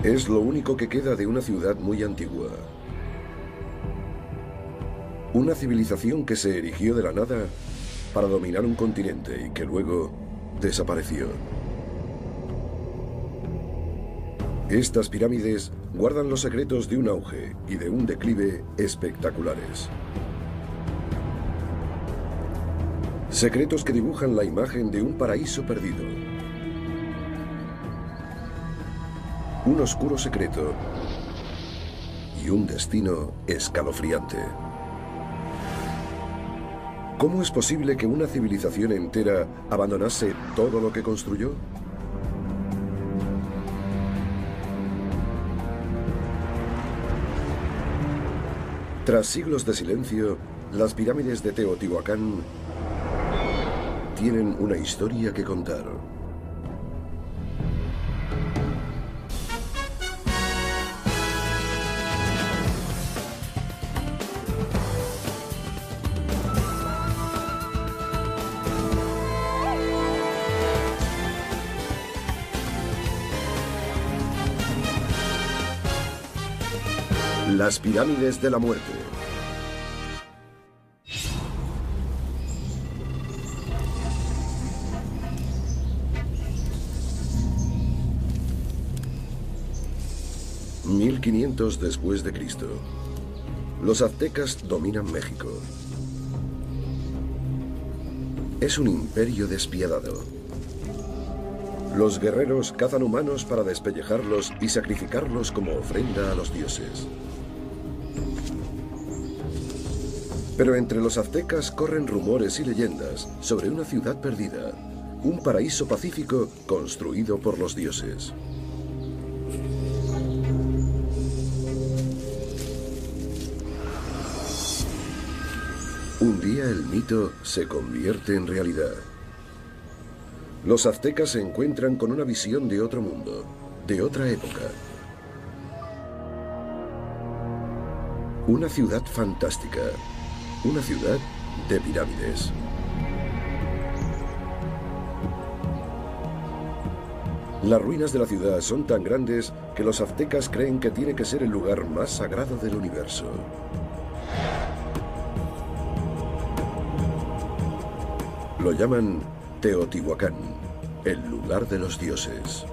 Es lo único que queda de una ciudad muy antigua. Una civilización que se erigió de la nada para dominar un continente y que luego desapareció. Estas pirámides guardan los secretos de un auge y de un declive espectaculares. Secretos que dibujan la imagen de un paraíso perdido. Un oscuro secreto y un destino escalofriante. ¿Cómo es posible que una civilización entera abandonase todo lo que construyó? Tras siglos de silencio, las pirámides de Teotihuacán tienen una historia que contar. Las pirámides de la muerte. ...1500 después de Cristo. Los aztecas dominan México. Es un imperio despiadado. Los guerreros cazan humanos para despellejarlos y sacrificarlos como ofrenda a los dioses. Pero entre los aztecas corren rumores y leyendas sobre una ciudad perdida, un paraíso pacífico construido por los dioses. Un día el mito se convierte en realidad. Los aztecas se encuentran con una visión de otro mundo, de otra época. Una ciudad fantástica, una ciudad de pirámides. Las ruinas de la ciudad son tan grandes que los aztecas creen que tiene que ser el lugar más sagrado del universo. Lo llaman Teotihuacán, el lugar de los dioses.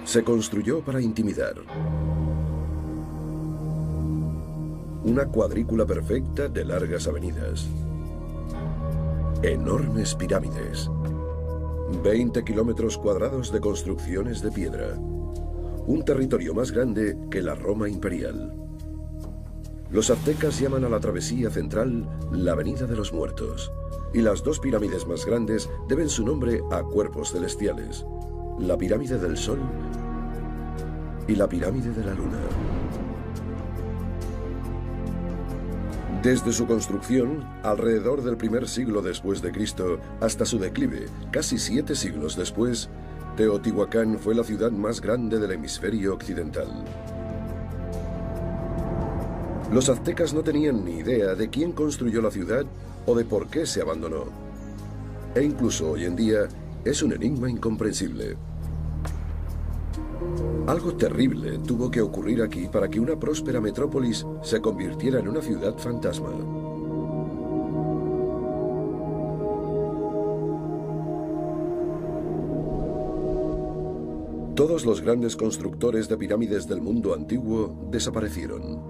Se construyó para intimidar. Una cuadrícula perfecta de largas avenidas. Enormes pirámides. 20 kilómetros cuadrados de construcciones de piedra. Un territorio más grande que la Roma imperial. Los aztecas llaman a la travesía central la Avenida de los Muertos. Y las dos pirámides más grandes deben su nombre a cuerpos celestiales. La pirámide del Sol y la pirámide de la Luna. Desde su construcción, alrededor del primer siglo después de Cristo, hasta su declive, casi 7 siglos después, Teotihuacán fue la ciudad más grande del hemisferio occidental. Los aztecas no tenían ni idea de quién construyó la ciudad o de por qué se abandonó. E incluso hoy en día es un enigma incomprensible. Algo terrible tuvo que ocurrir aquí para que una próspera metrópolis se convirtiera en una ciudad fantasma. Todos los grandes constructores de pirámides del mundo antiguo desaparecieron.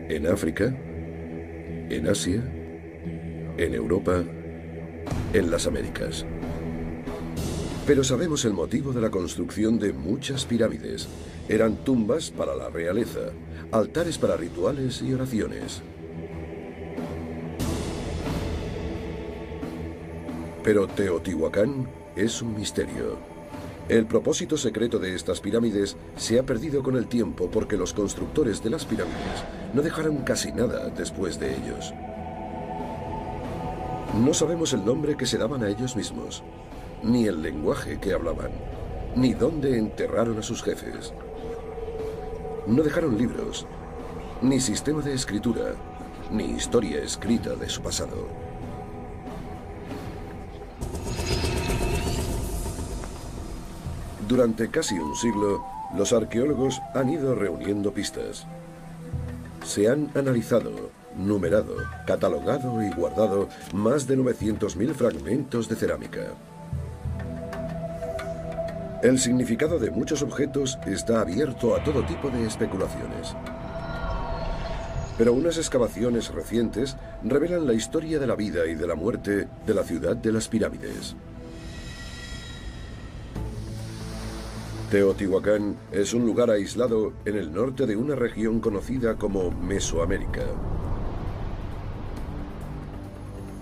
En África, en Asia, en Europa, en las Américas. Pero sabemos el motivo de la construcción de muchas pirámides. Eran tumbas para la realeza, altares para rituales y oraciones. Pero Teotihuacán es un misterio. El propósito secreto de estas pirámides se ha perdido con el tiempo porque los constructores de las pirámides no dejaron casi nada después de ellos. No sabemos el nombre que se daban a ellos mismos, ni el lenguaje que hablaban, ni dónde enterraron a sus jefes. No dejaron libros, ni sistema de escritura, ni historia escrita de su pasado. Durante casi un siglo, los arqueólogos han ido reuniendo pistas. Se han analizado, numerado, catalogado y guardado más de 900.000 fragmentos de cerámica. El significado de muchos objetos está abierto a todo tipo de especulaciones. Pero unas excavaciones recientes revelan la historia de la vida y de la muerte de la ciudad de las pirámides. Teotihuacán es un lugar aislado en el norte de una región conocida como Mesoamérica.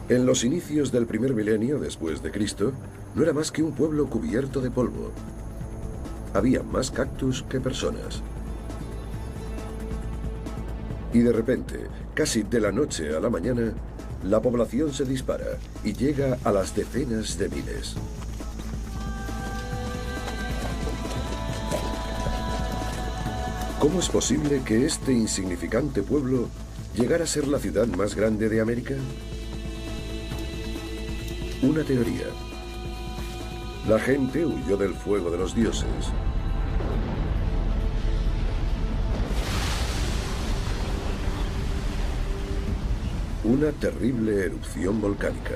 En los inicios del primer milenio después de Cristo, no era más que un pueblo cubierto de polvo. Había más cactus que personas. Y de repente, casi de la noche a la mañana, la población se dispara y llega a las decenas de miles. ¿Cómo es posible que este insignificante pueblo llegara a ser la ciudad más grande de América? Una teoría. La gente huyó del fuego de los dioses. Una terrible erupción volcánica.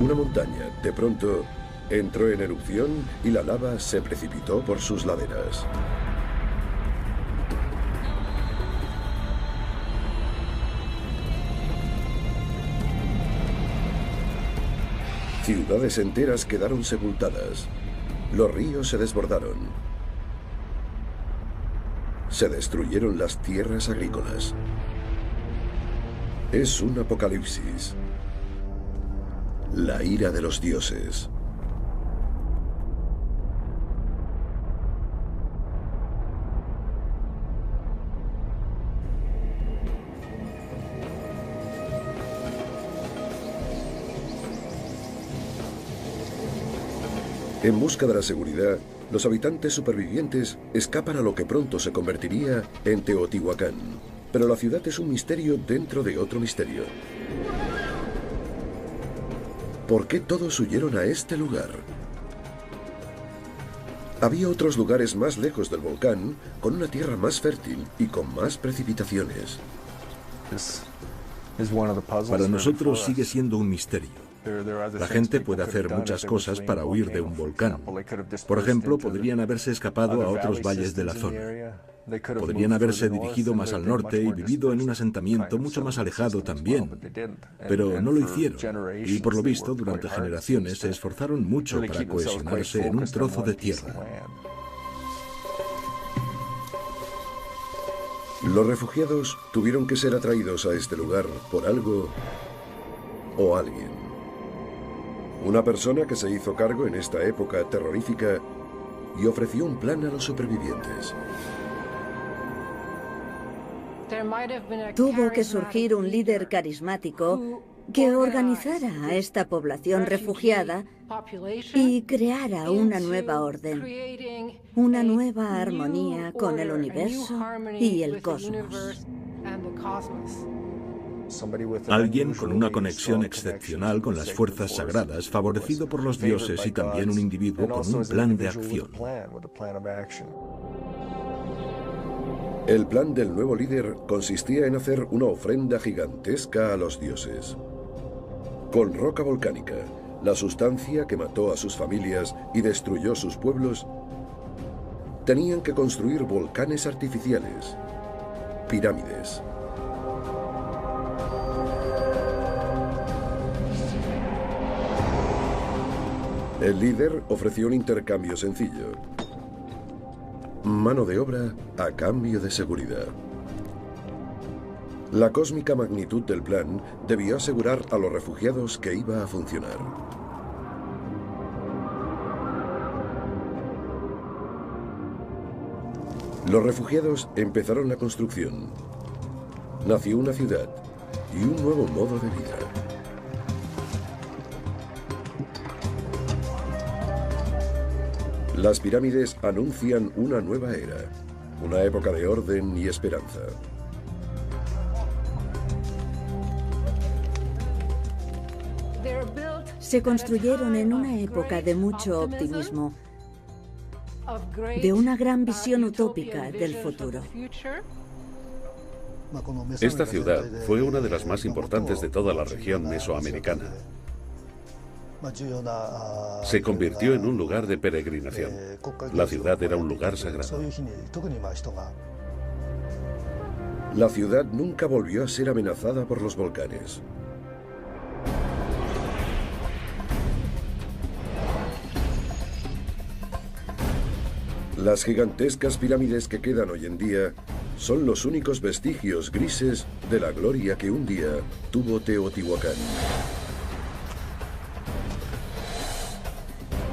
Una montaña, de pronto, entró en erupción y la lava se precipitó por sus laderas. Ciudades enteras quedaron sepultadas. Los ríos se desbordaron. Se destruyeron las tierras agrícolas. Es un apocalipsis. La ira de los dioses. En busca de la seguridad, los habitantes supervivientes escapan a lo que pronto se convertiría en Teotihuacán. Pero la ciudad es un misterio dentro de otro misterio. ¿Por qué todos huyeron a este lugar? Había otros lugares más lejos del volcán, con una tierra más fértil y con más precipitaciones. Para nosotros sigue siendo un misterio. La gente puede hacer muchas cosas para huir de un volcán. Por ejemplo, podrían haberse escapado a otros valles de la zona. Podrían haberse dirigido más al norte y vivido en un asentamiento mucho más alejado también. Pero no lo hicieron. Y por lo visto, durante generaciones se esforzaron mucho para cohesionarse en un trozo de tierra. Los refugiados tuvieron que ser atraídos a este lugar por algo o alguien. Una persona que se hizo cargo en esta época terrorífica y ofreció un plan a los supervivientes. Tuvo que surgir un líder carismático que organizara a esta población refugiada y creara una nueva orden, una nueva armonía con el universo y el cosmos. Alguien con una conexión excepcional con las fuerzas sagradas, favorecido por los dioses, y también un individuo con un plan de acción. El plan del nuevo líder consistía en hacer una ofrenda gigantesca a los dioses. Con roca volcánica, la sustancia que mató a sus familias y destruyó sus pueblos, tenían que construir volcanes artificiales, pirámides. El líder ofreció un intercambio sencillo. Mano de obra a cambio de seguridad. La cósmica magnitud del plan debió asegurar a los refugiados que iba a funcionar. Los refugiados empezaron la construcción. Nació una ciudad y un nuevo modo de vida. Las pirámides anuncian una nueva era. una época de orden y esperanza. Se construyeron en una época de mucho optimismo, de una gran visión utópica del futuro. Esta ciudad fue una de las más importantes de toda la región mesoamericana. Se convirtió en un lugar de peregrinación. La ciudad era un lugar sagrado. La ciudad nunca volvió a ser amenazada por los volcanes. Las gigantescas pirámides que quedan hoy en día son los únicos vestigios grises de la gloria que un día tuvo Teotihuacán.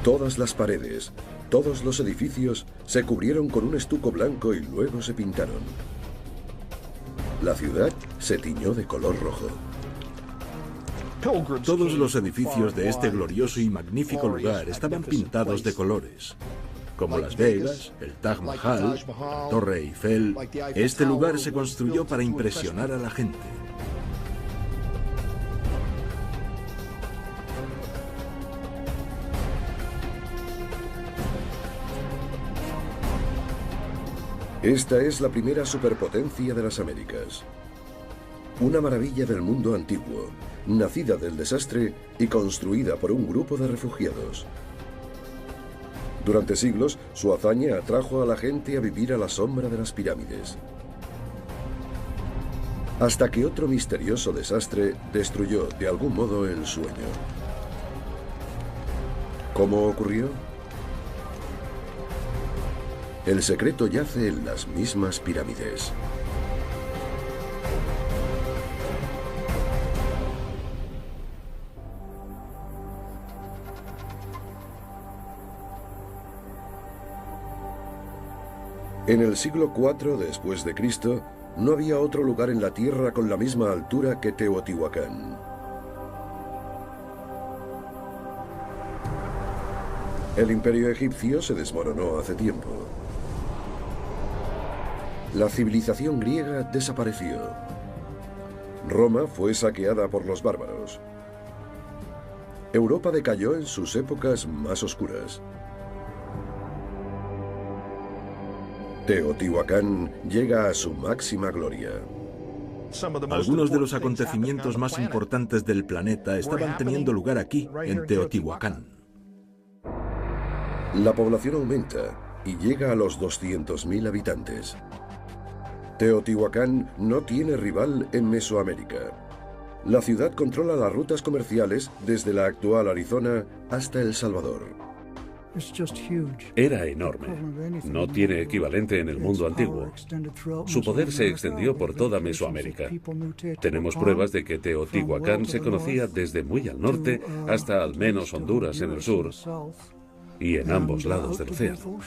Todas las paredes, todos los edificios se cubrieron con un estuco blanco y luego se pintaron. La ciudad se tiñó de color rojo. Todos los edificios de este glorioso y magnífico lugar estaban pintados de colores. Como Las Vegas, el Taj Mahal, la Torre Eiffel, este lugar se construyó para impresionar a la gente. Esta es la primera superpotencia de las Américas. Una maravilla del mundo antiguo, nacida del desastre y construida por un grupo de refugiados. Durante siglos, su hazaña atrajo a la gente a vivir a la sombra de las pirámides. Hasta que otro misterioso desastre destruyó de algún modo el sueño. ¿Cómo ocurrió? El secreto yace en las mismas pirámides. En el siglo IV después de Cristo, no había otro lugar en la Tierra con la misma altura que Teotihuacán. El imperio egipcio se desmoronó hace tiempo. La civilización griega desapareció. Roma fue saqueada por los bárbaros. Europa decayó en sus épocas más oscuras. Teotihuacán llega a su máxima gloria. Algunos de los acontecimientos más importantes del planeta estaban teniendo lugar aquí, en Teotihuacán. La población aumenta y llega a los 200.000 habitantes. Teotihuacán no tiene rival en Mesoamérica. La ciudad controla las rutas comerciales desde la actual Arizona hasta El Salvador. Era enorme. No tiene equivalente en el mundo antiguo. Su poder se extendió por toda Mesoamérica. Tenemos pruebas de que Teotihuacán se conocía desde muy al norte hasta al menos Honduras en el sur y en ambos lados del océano.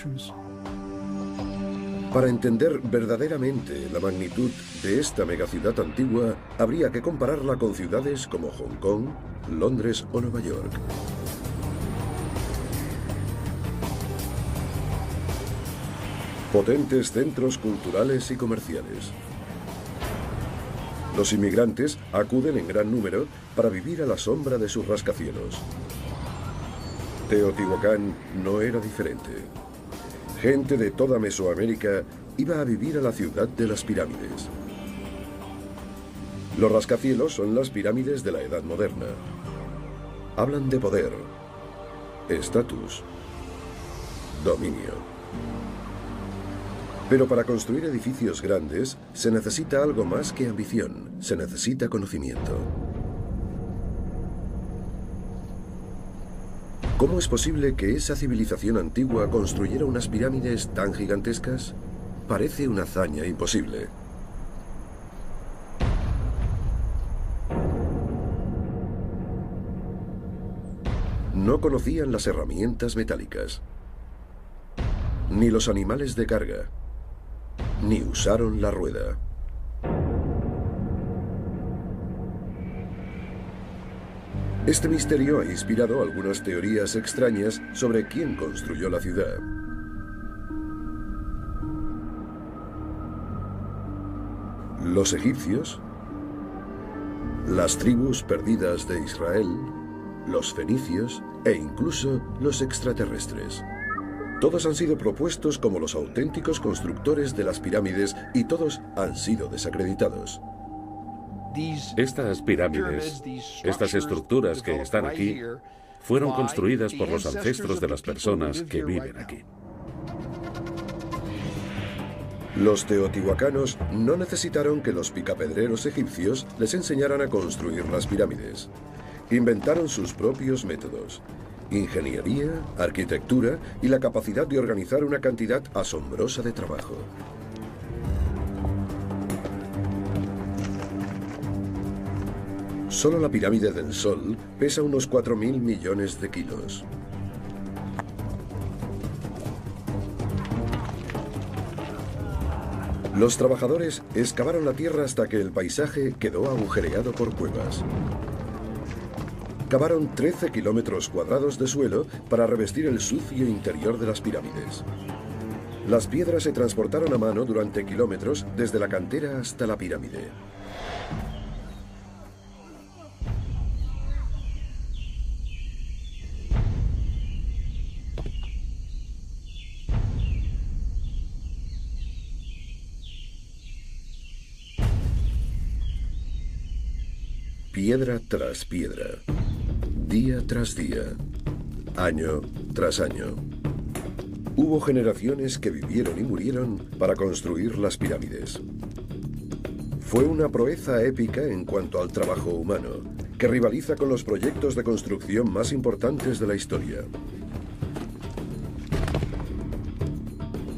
Para entender verdaderamente la magnitud de esta megaciudad antigua, habría que compararla con ciudades como Hong Kong, Londres o Nueva York. Potentes centros culturales y comerciales. Los inmigrantes acuden en gran número para vivir a la sombra de sus rascacielos. Teotihuacán no era diferente. Gente de toda Mesoamérica iba a vivir a la ciudad de las pirámides. Los rascacielos son las pirámides de la Edad Moderna. Hablan de poder, estatus, dominio. Pero para construir edificios grandes se necesita algo más que ambición, se necesita conocimiento. ¿Cómo es posible que esa civilización antigua construyera unas pirámides tan gigantescas? Parece una hazaña imposible. No conocían las herramientas metálicas, ni los animales de carga, ni usaron la rueda. Este misterio ha inspirado algunas teorías extrañas sobre quién construyó la ciudad. los egipcios, las tribus perdidas de Israel, los fenicios e incluso los extraterrestres. Todos han sido propuestos como los auténticos constructores de las pirámides y todos han sido desacreditados. Estas pirámides, estas estructuras que están aquí, fueron construidas por los ancestros de las personas que viven aquí. Los teotihuacanos no necesitaron que los picapedreros egipcios les enseñaran a construir las pirámides. Inventaron sus propios métodos: ingeniería, arquitectura y la capacidad de organizar una cantidad asombrosa de trabajo. Solo la pirámide del Sol pesa unos 4.000 millones de kilos. Los trabajadores excavaron la tierra hasta que el paisaje quedó agujereado por cuevas. Cavaron 13 kilómetros cuadrados de suelo para revestir el sucio interior de las pirámides. Las piedras se transportaron a mano durante kilómetros desde la cantera hasta la pirámide. Piedra tras piedra, día tras día, año tras año. Hubo generaciones que vivieron y murieron para construir las pirámides. Fue una proeza épica en cuanto al trabajo humano, que rivaliza con los proyectos de construcción más importantes de la historia.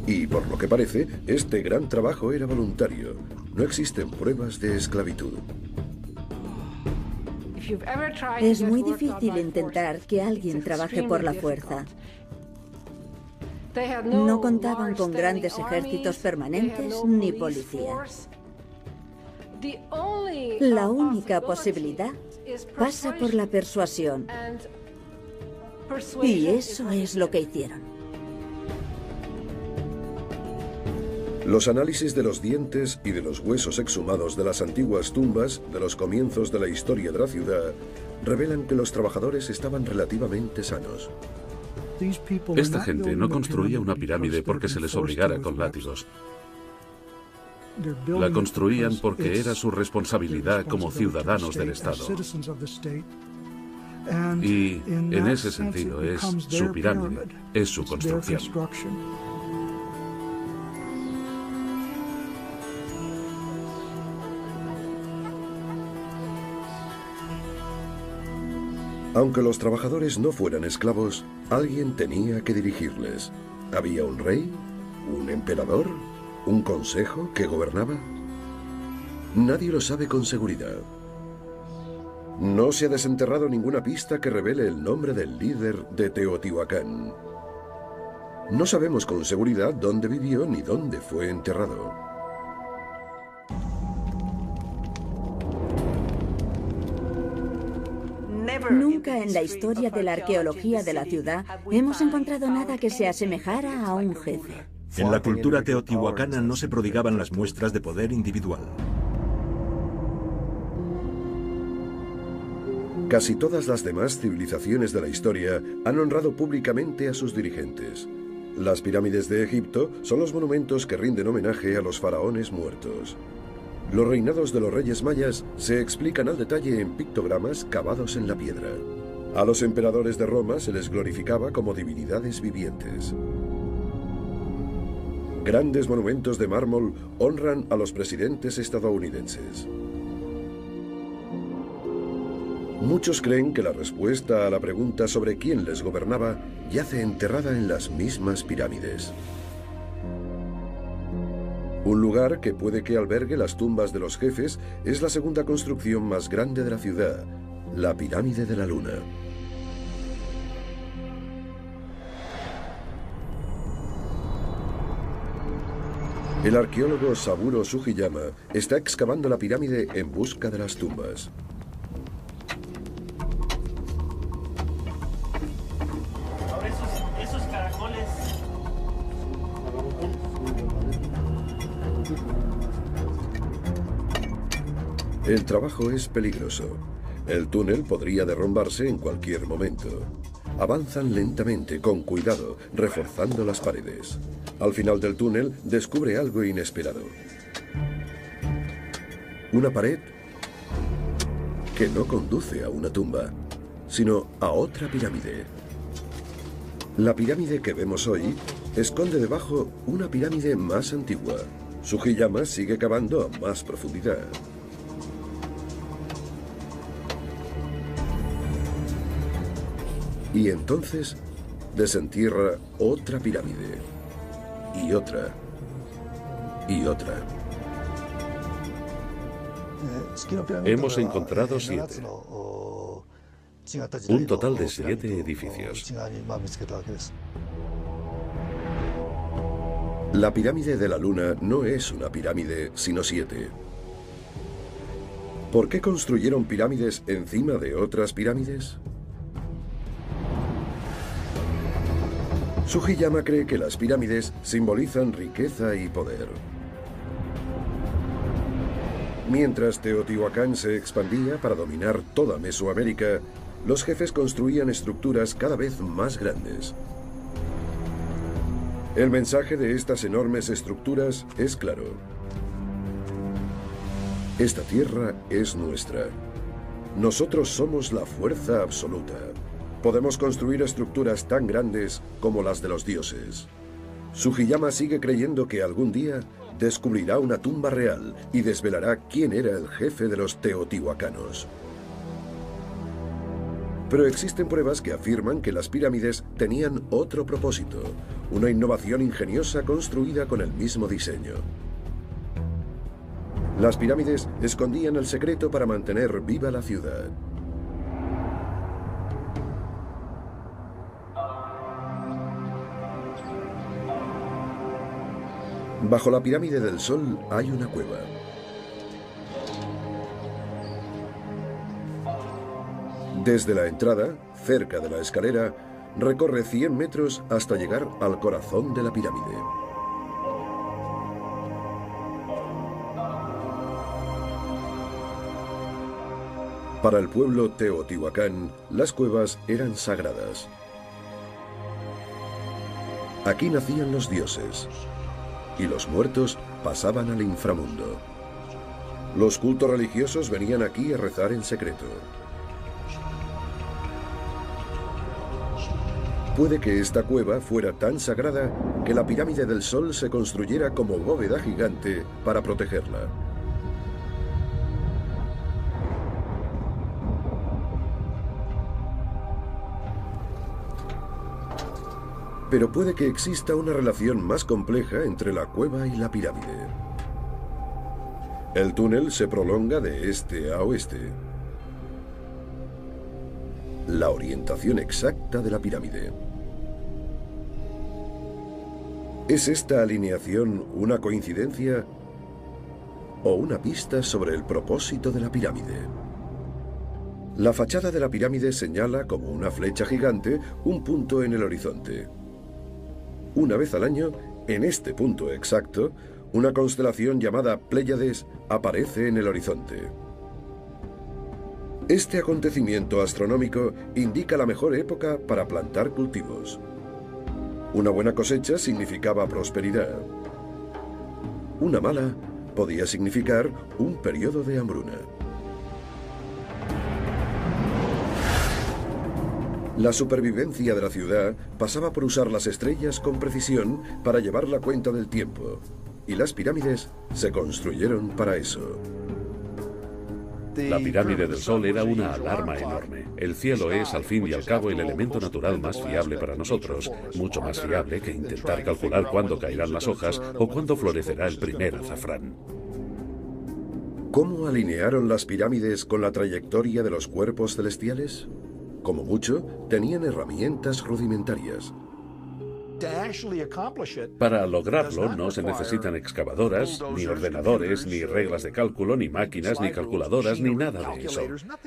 Y por lo que parece, este gran trabajo era voluntario. No existen pruebas de esclavitud. Es muy difícil intentar que alguien trabaje por la fuerza. No contaban con grandes ejércitos permanentes ni policías. La única posibilidad pasa por la persuasión. Y eso es lo que hicieron. Los análisis de los dientes y de los huesos exhumados de las antiguas tumbas de los comienzos de la historia de la ciudad revelan que los trabajadores estaban relativamente sanos. Esta gente no construía una pirámide porque se les obligara con látigos. La construían porque era su responsabilidad como ciudadanos del Estado. Y en ese sentido es su pirámide, es su construcción. Aunque los trabajadores no fueran esclavos, alguien tenía que dirigirles. ¿Había un rey? ¿Un emperador? ¿Un consejo que gobernaba? Nadie lo sabe con seguridad. No se ha desenterrado ninguna pista que revele el nombre del líder de Teotihuacán. No sabemos con seguridad dónde vivió ni dónde fue enterrado. Nunca en la historia de la arqueología de la ciudad hemos encontrado nada que se asemejara a un jefe. En la cultura teotihuacana no se prodigaban las muestras de poder individual. Casi todas las demás civilizaciones de la historia han honrado públicamente a sus dirigentes. Las pirámides de Egipto son los monumentos que rinden homenaje a los faraones muertos. Los reinados de los reyes mayas se explican al detalle en pictogramas cavados en la piedra. A los emperadores de Roma se les glorificaba como divinidades vivientes. Grandes monumentos de mármol honran a los presidentes estadounidenses. Muchos creen que la respuesta a la pregunta sobre quién les gobernaba yace enterrada en las mismas pirámides. Un lugar que puede que albergue las tumbas de los jefes es la segunda construcción más grande de la ciudad, la Pirámide de la Luna. El arqueólogo Saburo Sugiyama está excavando la pirámide en busca de las tumbas. Esos caracoles. El trabajo es peligroso. El túnel podría derrumbarse en cualquier momento. Avanzan lentamente, con cuidado, reforzando las paredes. Al final del túnel, descubre algo inesperado. Una pared que no conduce a una tumba, sino a otra pirámide. La pirámide que vemos hoy esconde debajo una pirámide más antigua. Sugiyama sigue cavando a más profundidad. Y entonces desentierra otra pirámide. Y otra. Y otra. Hemos encontrado 7. Un total de 7 edificios. La pirámide de la Luna no es una pirámide, sino 7. ¿Por qué construyeron pirámides encima de otras pirámides? Sugiyama cree que las pirámides simbolizan riqueza y poder. Mientras Teotihuacán se expandía para dominar toda Mesoamérica, los jefes construían estructuras cada vez más grandes. El mensaje de estas enormes estructuras es claro. Esta tierra es nuestra. Nosotros somos la fuerza absoluta. Podemos construir estructuras tan grandes como las de los dioses. Sugiyama sigue creyendo que algún día descubrirá una tumba real y desvelará quién era el jefe de los teotihuacanos. Pero existen pruebas que afirman que las pirámides tenían otro propósito, una innovación ingeniosa construida con el mismo diseño. Las pirámides escondían el secreto para mantener viva la ciudad. Bajo la pirámide del Sol hay una cueva. Desde la entrada, cerca de la escalera, recorre 100 metros hasta llegar al corazón de la pirámide. Para el pueblo Teotihuacán, las cuevas eran sagradas. Aquí nacían los dioses. Y los muertos pasaban al inframundo. Los cultos religiosos venían aquí a rezar en secreto. Puede que esta cueva fuera tan sagrada que la pirámide del Sol se construyera como bóveda gigante para protegerla. Pero puede que exista una relación más compleja entre la cueva y la pirámide. El túnel se prolonga de este a oeste. La orientación exacta de la pirámide. ¿Es esta alineación una coincidencia o una pista sobre el propósito de la pirámide? La fachada de la pirámide señala como una flecha gigante un punto en el horizonte. Una vez al año, en este punto exacto, una constelación llamada Pléyades aparece en el horizonte. Este acontecimiento astronómico indica la mejor época para plantar cultivos. Una buena cosecha significaba prosperidad. Una mala podía significar un periodo de hambruna. La supervivencia de la ciudad pasaba por usar las estrellas con precisión para llevar la cuenta del tiempo, y las pirámides se construyeron para eso. La pirámide del Sol era una alarma enorme. El cielo es, al fin y al cabo, el elemento natural más fiable para nosotros, mucho más fiable que intentar calcular cuándo caerán las hojas o cuándo florecerá el primer azafrán. ¿Cómo alinearon las pirámides con la trayectoria de los cuerpos celestiales? Como mucho, tenían herramientas rudimentarias. Para lograrlo no se necesitan excavadoras, ni ordenadores, ni reglas de cálculo, ni máquinas, ni calculadoras, ni nada de eso.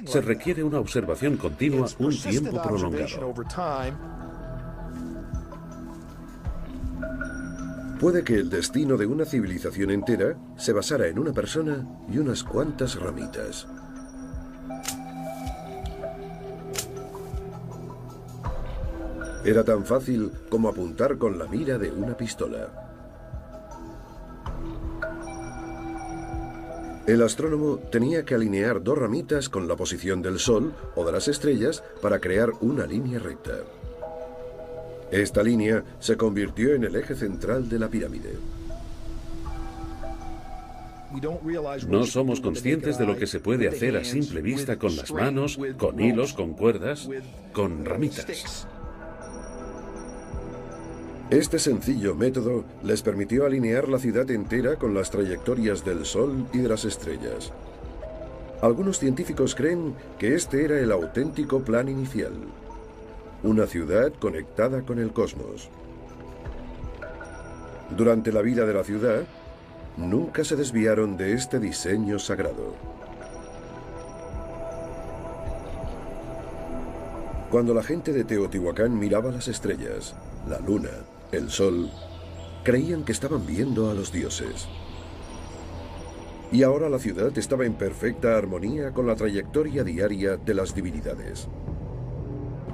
Se requiere una observación continua un tiempo prolongado. Puede que el destino de una civilización entera se basara en una persona y unas cuantas ramitas. Era tan fácil como apuntar con la mira de una pistola. El astrónomo tenía que alinear dos ramitas con la posición del Sol o de las estrellas para crear una línea recta. Esta línea se convirtió en el eje central de la pirámide. No somos conscientes de lo que se puede hacer a simple vista con las manos, con hilos, con cuerdas, con ramitas. Este sencillo método les permitió alinear la ciudad entera con las trayectorias del Sol y de las estrellas. Algunos científicos creen que este era el auténtico plan inicial. Una ciudad conectada con el cosmos. Durante la vida de la ciudad, nunca se desviaron de este diseño sagrado. Cuando la gente de Teotihuacán miraba las estrellas, la luna, el sol, creían que estaban viendo a los dioses. Y ahora la ciudad estaba en perfecta armonía con la trayectoria diaria de las divinidades.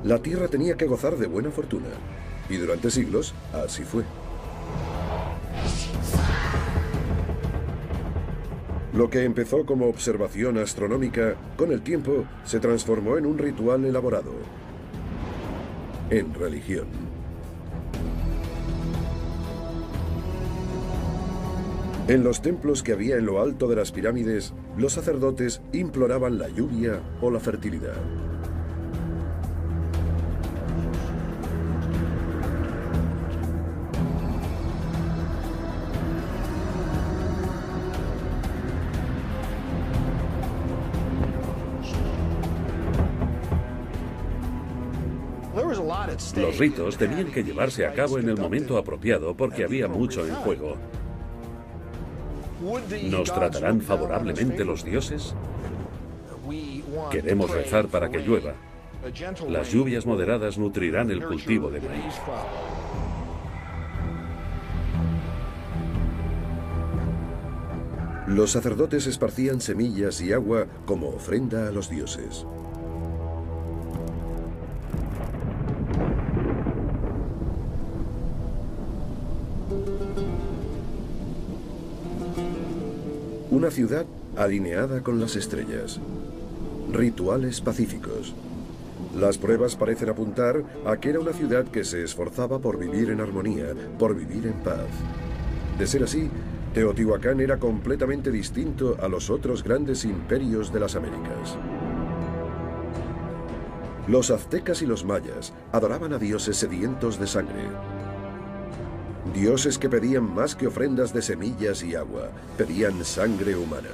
La tierra tenía que gozar de buena fortuna, y durante siglos así fue. Lo que empezó como observación astronómica, con el tiempo se transformó en un ritual elaborado, en religión. En los templos que había en lo alto de las pirámides, los sacerdotes imploraban la lluvia o la fertilidad. Los ritos tenían que llevarse a cabo en el momento apropiado porque había mucho en juego. ¿Nos tratarán favorablemente los dioses? Queremos rezar para que llueva. Las lluvias moderadas nutrirán el cultivo de maíz. Los sacerdotes esparcían semillas y agua como ofrenda a los dioses. Una ciudad alineada con las estrellas. Rituales pacíficos. Las pruebas parecen apuntar a que era una ciudad que se esforzaba por vivir en armonía, por vivir en paz. De ser así, Teotihuacán era completamente distinto a los otros grandes imperios de las Américas. Los aztecas y los mayas adoraban a dioses sedientos de sangre. Dioses que pedían más que ofrendas de semillas y agua, pedían sangre humana.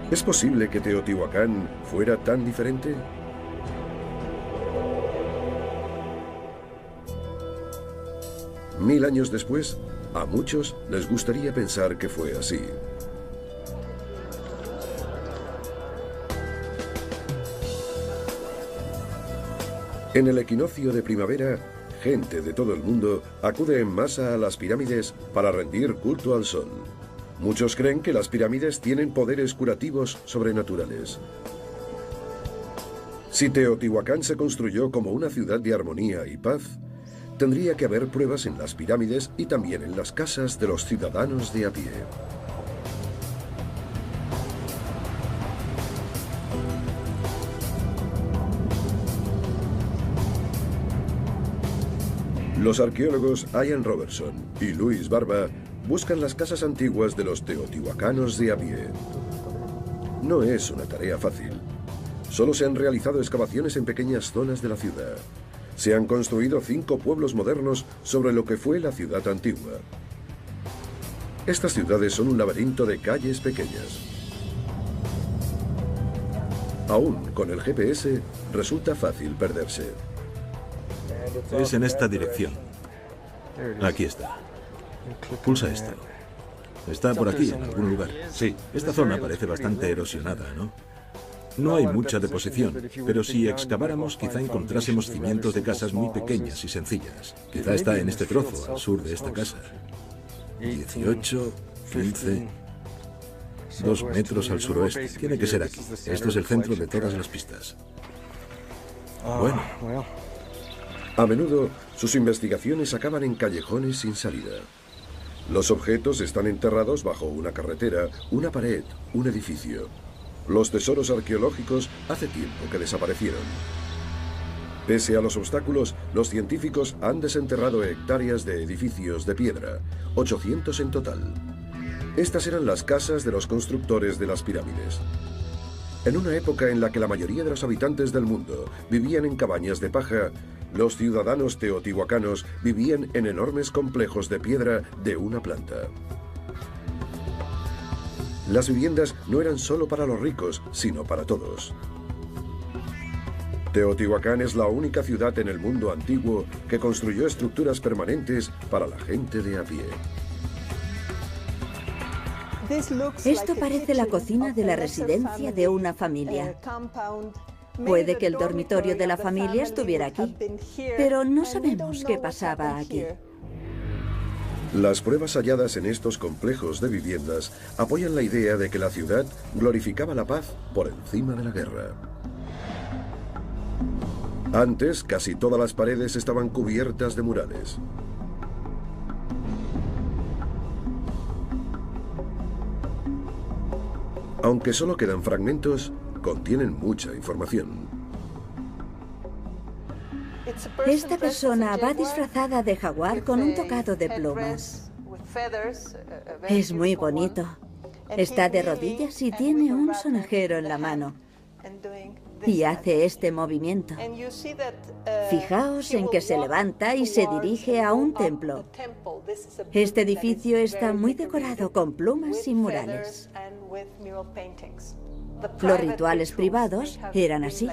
¿Es posible que Teotihuacán fuera tan diferente? Mil años después, a muchos les gustaría pensar que fue así. En el equinoccio de primavera, gente de todo el mundo acude en masa a las pirámides para rendir culto al sol. Muchos creen que las pirámides tienen poderes curativos sobrenaturales. Si Teotihuacán se construyó como una ciudad de armonía y paz, tendría que haber pruebas en las pirámides y también en las casas de los ciudadanos de a pie. Los arqueólogos Ian Robertson y Luis Barba buscan las casas antiguas de los teotihuacanos de a pie. No es una tarea fácil. Solo se han realizado excavaciones en pequeñas zonas de la ciudad. Se han construido 5 pueblos modernos sobre lo que fue la ciudad antigua. Estas ciudades son un laberinto de calles pequeñas. Aún con el GPS resulta fácil perderse. Es en esta dirección. Aquí está. Pulsa esto. Está por aquí, en algún lugar. Sí. Esta zona parece bastante erosionada, ¿no? No hay mucha deposición, pero si excaváramos quizá encontrásemos cimientos de casas muy pequeñas y sencillas. Quizá está en este trozo, al sur de esta casa. 18, 15, 2 metros al suroeste. Tiene que ser aquí. Esto es el centro de todas las pistas. Bueno. A menudo, sus investigaciones acaban en callejones sin salida. Los objetos están enterrados bajo una carretera, una pared, un edificio. Los tesoros arqueológicos hace tiempo que desaparecieron. Pese a los obstáculos, los científicos han desenterrado hectáreas de edificios de piedra, 800 en total. Estas eran las casas de los constructores de las pirámides. En una época en la que la mayoría de los habitantes del mundo vivían en cabañas de paja, los ciudadanos teotihuacanos vivían en enormes complejos de piedra de una planta. Las viviendas no eran solo para los ricos, sino para todos. Teotihuacán es la única ciudad en el mundo antiguo que construyó estructuras permanentes para la gente de a pie. Esto parece la cocina de la residencia de una familia. Puede que el dormitorio de la familia estuviera aquí, pero no sabemos qué pasaba aquí. Las pruebas halladas en estos complejos de viviendas apoyan la idea de que la ciudad glorificaba la paz por encima de la guerra. Antes, casi todas las paredes estaban cubiertas de murales. Aunque solo quedan fragmentos, contienen mucha información. Esta persona va disfrazada de jaguar con un tocado de plumas. Es muy bonito. Está de rodillas y tiene un sonajero en la mano. Y hace este movimiento. Fijaos en que se levanta y se dirige a un templo. Este edificio está muy decorado con plumas y murales. Los rituales privados eran así.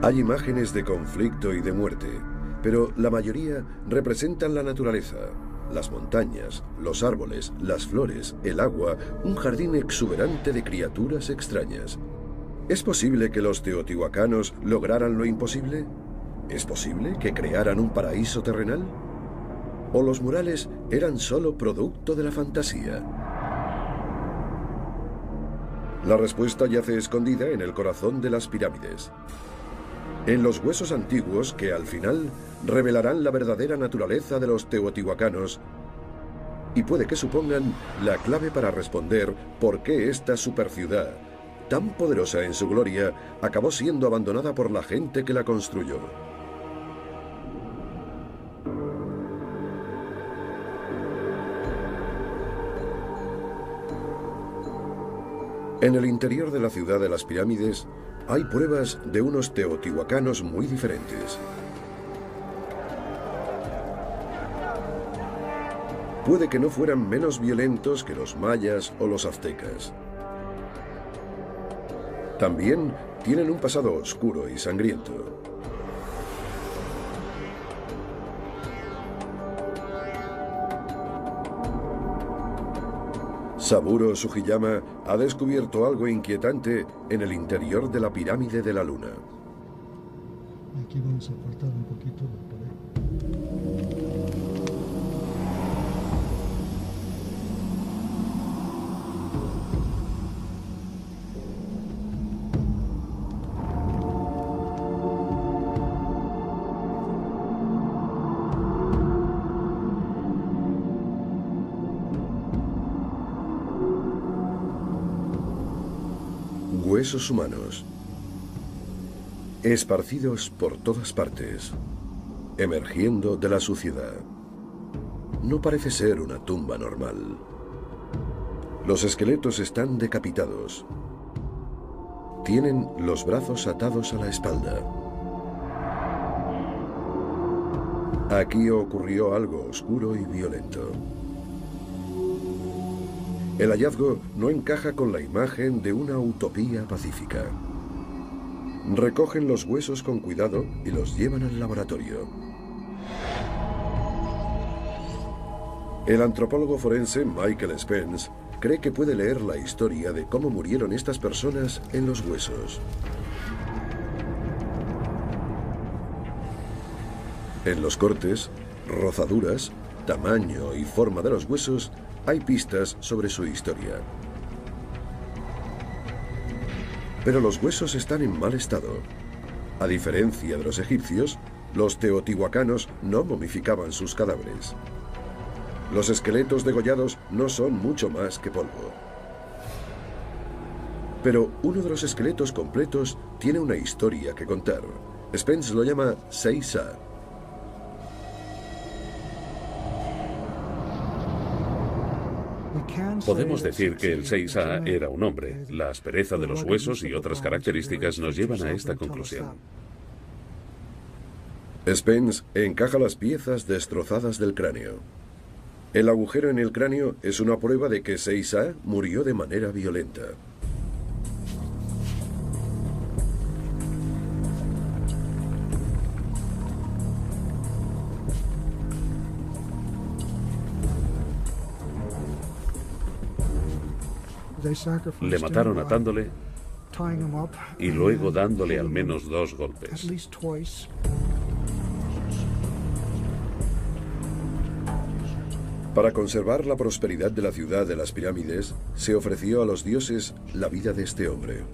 Hay imágenes de conflicto y de muerte, pero la mayoría representan la naturaleza, las montañas, los árboles, las flores, el agua, un jardín exuberante de criaturas extrañas. ¿Es posible que los teotihuacanos lograran lo imposible? ¿Es posible que crearan un paraíso terrenal? ¿O los murales eran solo producto de la fantasía? La respuesta yace escondida en el corazón de las pirámides. En los huesos antiguos que al final revelarán la verdadera naturaleza de los teotihuacanos y puede que supongan la clave para responder por qué esta superciudad, tan poderosa en su gloria, acabó siendo abandonada por la gente que la construyó. En el interior de la ciudad de las pirámides hay pruebas de unos teotihuacanos muy diferentes. Puede que no fueran menos violentos que los mayas o los aztecas. También tienen un pasado oscuro y sangriento. Saburo Sugiyama ha descubierto algo inquietante en el interior de la pirámide de la Luna. Aquí vamos a cortar un poquito la pared. Huesos humanos, esparcidos por todas partes, emergiendo de la suciedad. No parece ser una tumba normal. Los esqueletos están decapitados. Tienen los brazos atados a la espalda. Aquí ocurrió algo oscuro y violento. El hallazgo no encaja con la imagen de una utopía pacífica. Recogen los huesos con cuidado y los llevan al laboratorio. El antropólogo forense Michael Spence cree que puede leer la historia de cómo murieron estas personas en los huesos. En los cortes, rozaduras, tamaño y forma de los huesos, hay pistas sobre su historia. Pero los huesos están en mal estado. A diferencia de los egipcios, los teotihuacanos no momificaban sus cadáveres. Los esqueletos degollados no son mucho más que polvo. Pero uno de los esqueletos completos tiene una historia que contar. Spence lo llama Seiza. Podemos decir que el Seiza era un hombre. La aspereza de los huesos y otras características nos llevan a esta conclusión. Spence encaja las piezas destrozadas del cráneo. El agujero en el cráneo es una prueba de que Seiza murió de manera violenta. Le mataron atándole y luego dándole al menos 2 golpes. Para conservar la prosperidad de la ciudad de las pirámides, se ofreció a los dioses la vida de este hombre.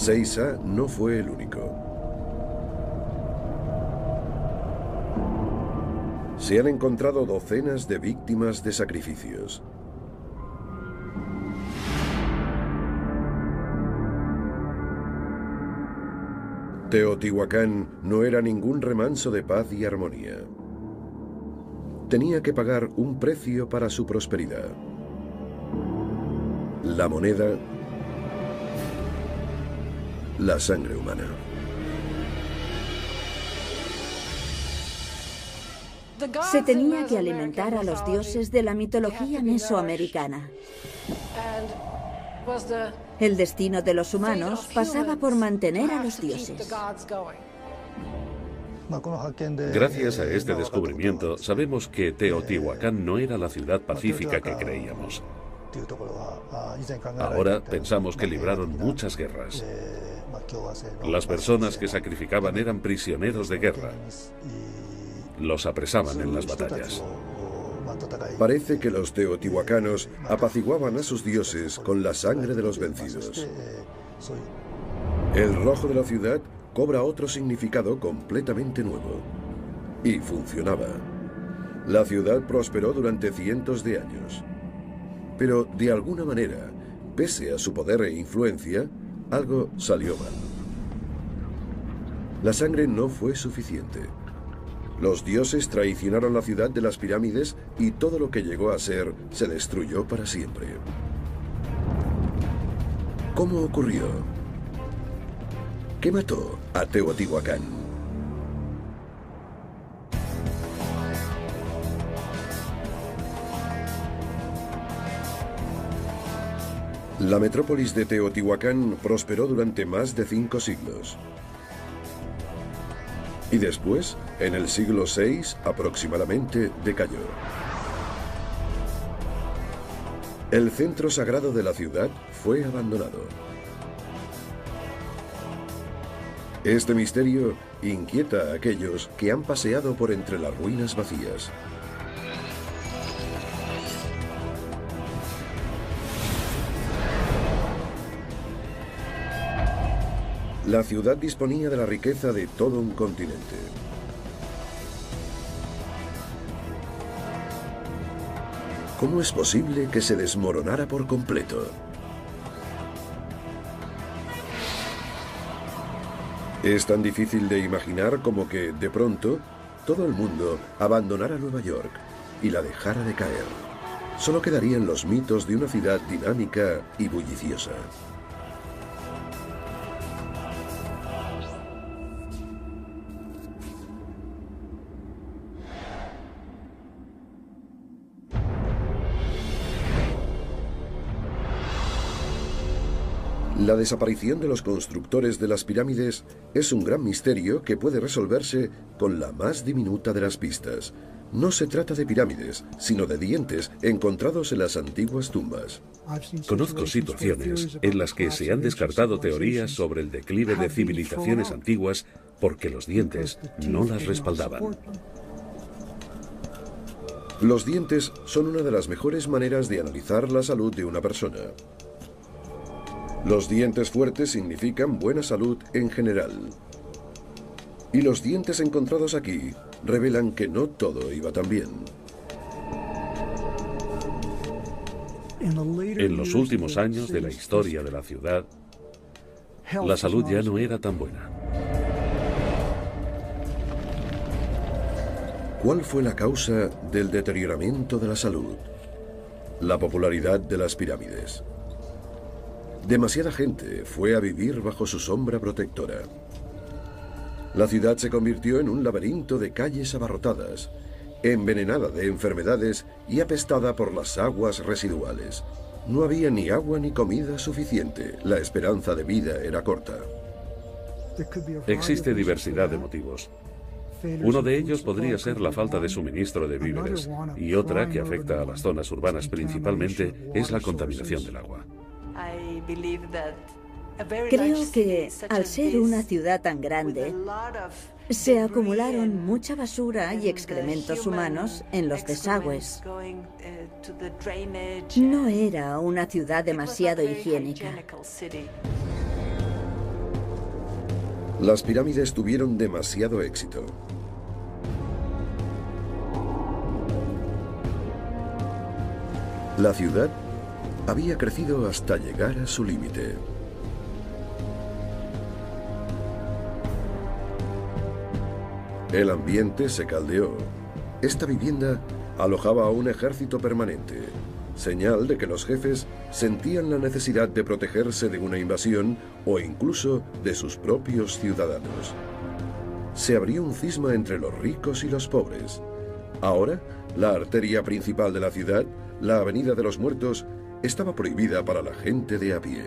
Seiza no fue el único. Se han encontrado docenas de víctimas de sacrificios. Teotihuacán no era ningún remanso de paz y armonía. Tenía que pagar un precio para su prosperidad. La moneda, la sangre humana. Se tenía que alimentar a los dioses de la mitología mesoamericana. El destino de los humanos pasaba por mantener a los dioses. Gracias a este descubrimiento, sabemos que Teotihuacán no era la ciudad pacífica que creíamos. Ahora pensamos que libraron muchas guerras. Las personas que sacrificaban eran prisioneros de guerra. Los apresaban en las batallas. Parece que los teotihuacanos apaciguaban a sus dioses con la sangre de los vencidos. El rojo de la ciudad cobra otro significado completamente nuevo. Y funcionaba. La ciudad prosperó durante cientos de años. Pero de alguna manera, pese a su poder e influencia, algo salió mal. La sangre no fue suficiente. Los dioses traicionaron la ciudad de las pirámides y todo lo que llegó a ser se destruyó para siempre. ¿Cómo ocurrió? ¿Qué mató a Teotihuacán? La metrópolis de Teotihuacán prosperó durante más de 5 siglos. Y después, en el siglo VI aproximadamente, decayó. El centro sagrado de la ciudad fue abandonado. Este misterio inquieta a aquellos que han paseado por entre las ruinas vacías. La ciudad disponía de la riqueza de todo un continente. ¿Cómo es posible que se desmoronara por completo? Es tan difícil de imaginar como que, de pronto, todo el mundo abandonara Nueva York y la dejara de caer. Solo quedarían los mitos de una ciudad dinámica y bulliciosa. La desaparición de los constructores de las pirámides es un gran misterio que puede resolverse con la más diminuta de las pistas. No se trata de pirámides, sino de dientes encontrados en las antiguas tumbas. Conozco situaciones en las que se han descartado teorías sobre el declive de civilizaciones antiguas porque los dientes no las respaldaban. Los dientes son una de las mejores maneras de analizar la salud de una persona. Los dientes fuertes significan buena salud en general. Y los dientes encontrados aquí revelan que no todo iba tan bien. En los últimos años de la historia de la ciudad, la salud ya no era tan buena. ¿Cuál fue la causa del deterioramiento de la salud? La popularidad de las pirámides. Demasiada gente fue a vivir bajo su sombra protectora. La ciudad se convirtió en un laberinto de calles abarrotadas, envenenada de enfermedades y apestada por las aguas residuales. No había ni agua ni comida suficiente. La esperanza de vida era corta. Existe diversidad de motivos. Uno de ellos podría ser la falta de suministro de víveres, y otra, que afecta a las zonas urbanas principalmente, es la contaminación del agua. Creo que, al ser una ciudad tan grande, se acumularon mucha basura y excrementos humanos en los desagües. No era una ciudad demasiado higiénica. Las pirámides tuvieron demasiado éxito. La ciudad había crecido hasta llegar a su límite. El ambiente se caldeó. Esta vivienda alojaba a un ejército permanente, señal de que los jefes sentían la necesidad de protegerse de una invasión o incluso de sus propios ciudadanos. Se abrió un cisma entre los ricos y los pobres. Ahora, la arteria principal de la ciudad, la Avenida de los Muertos, estaba prohibida para la gente de a pie.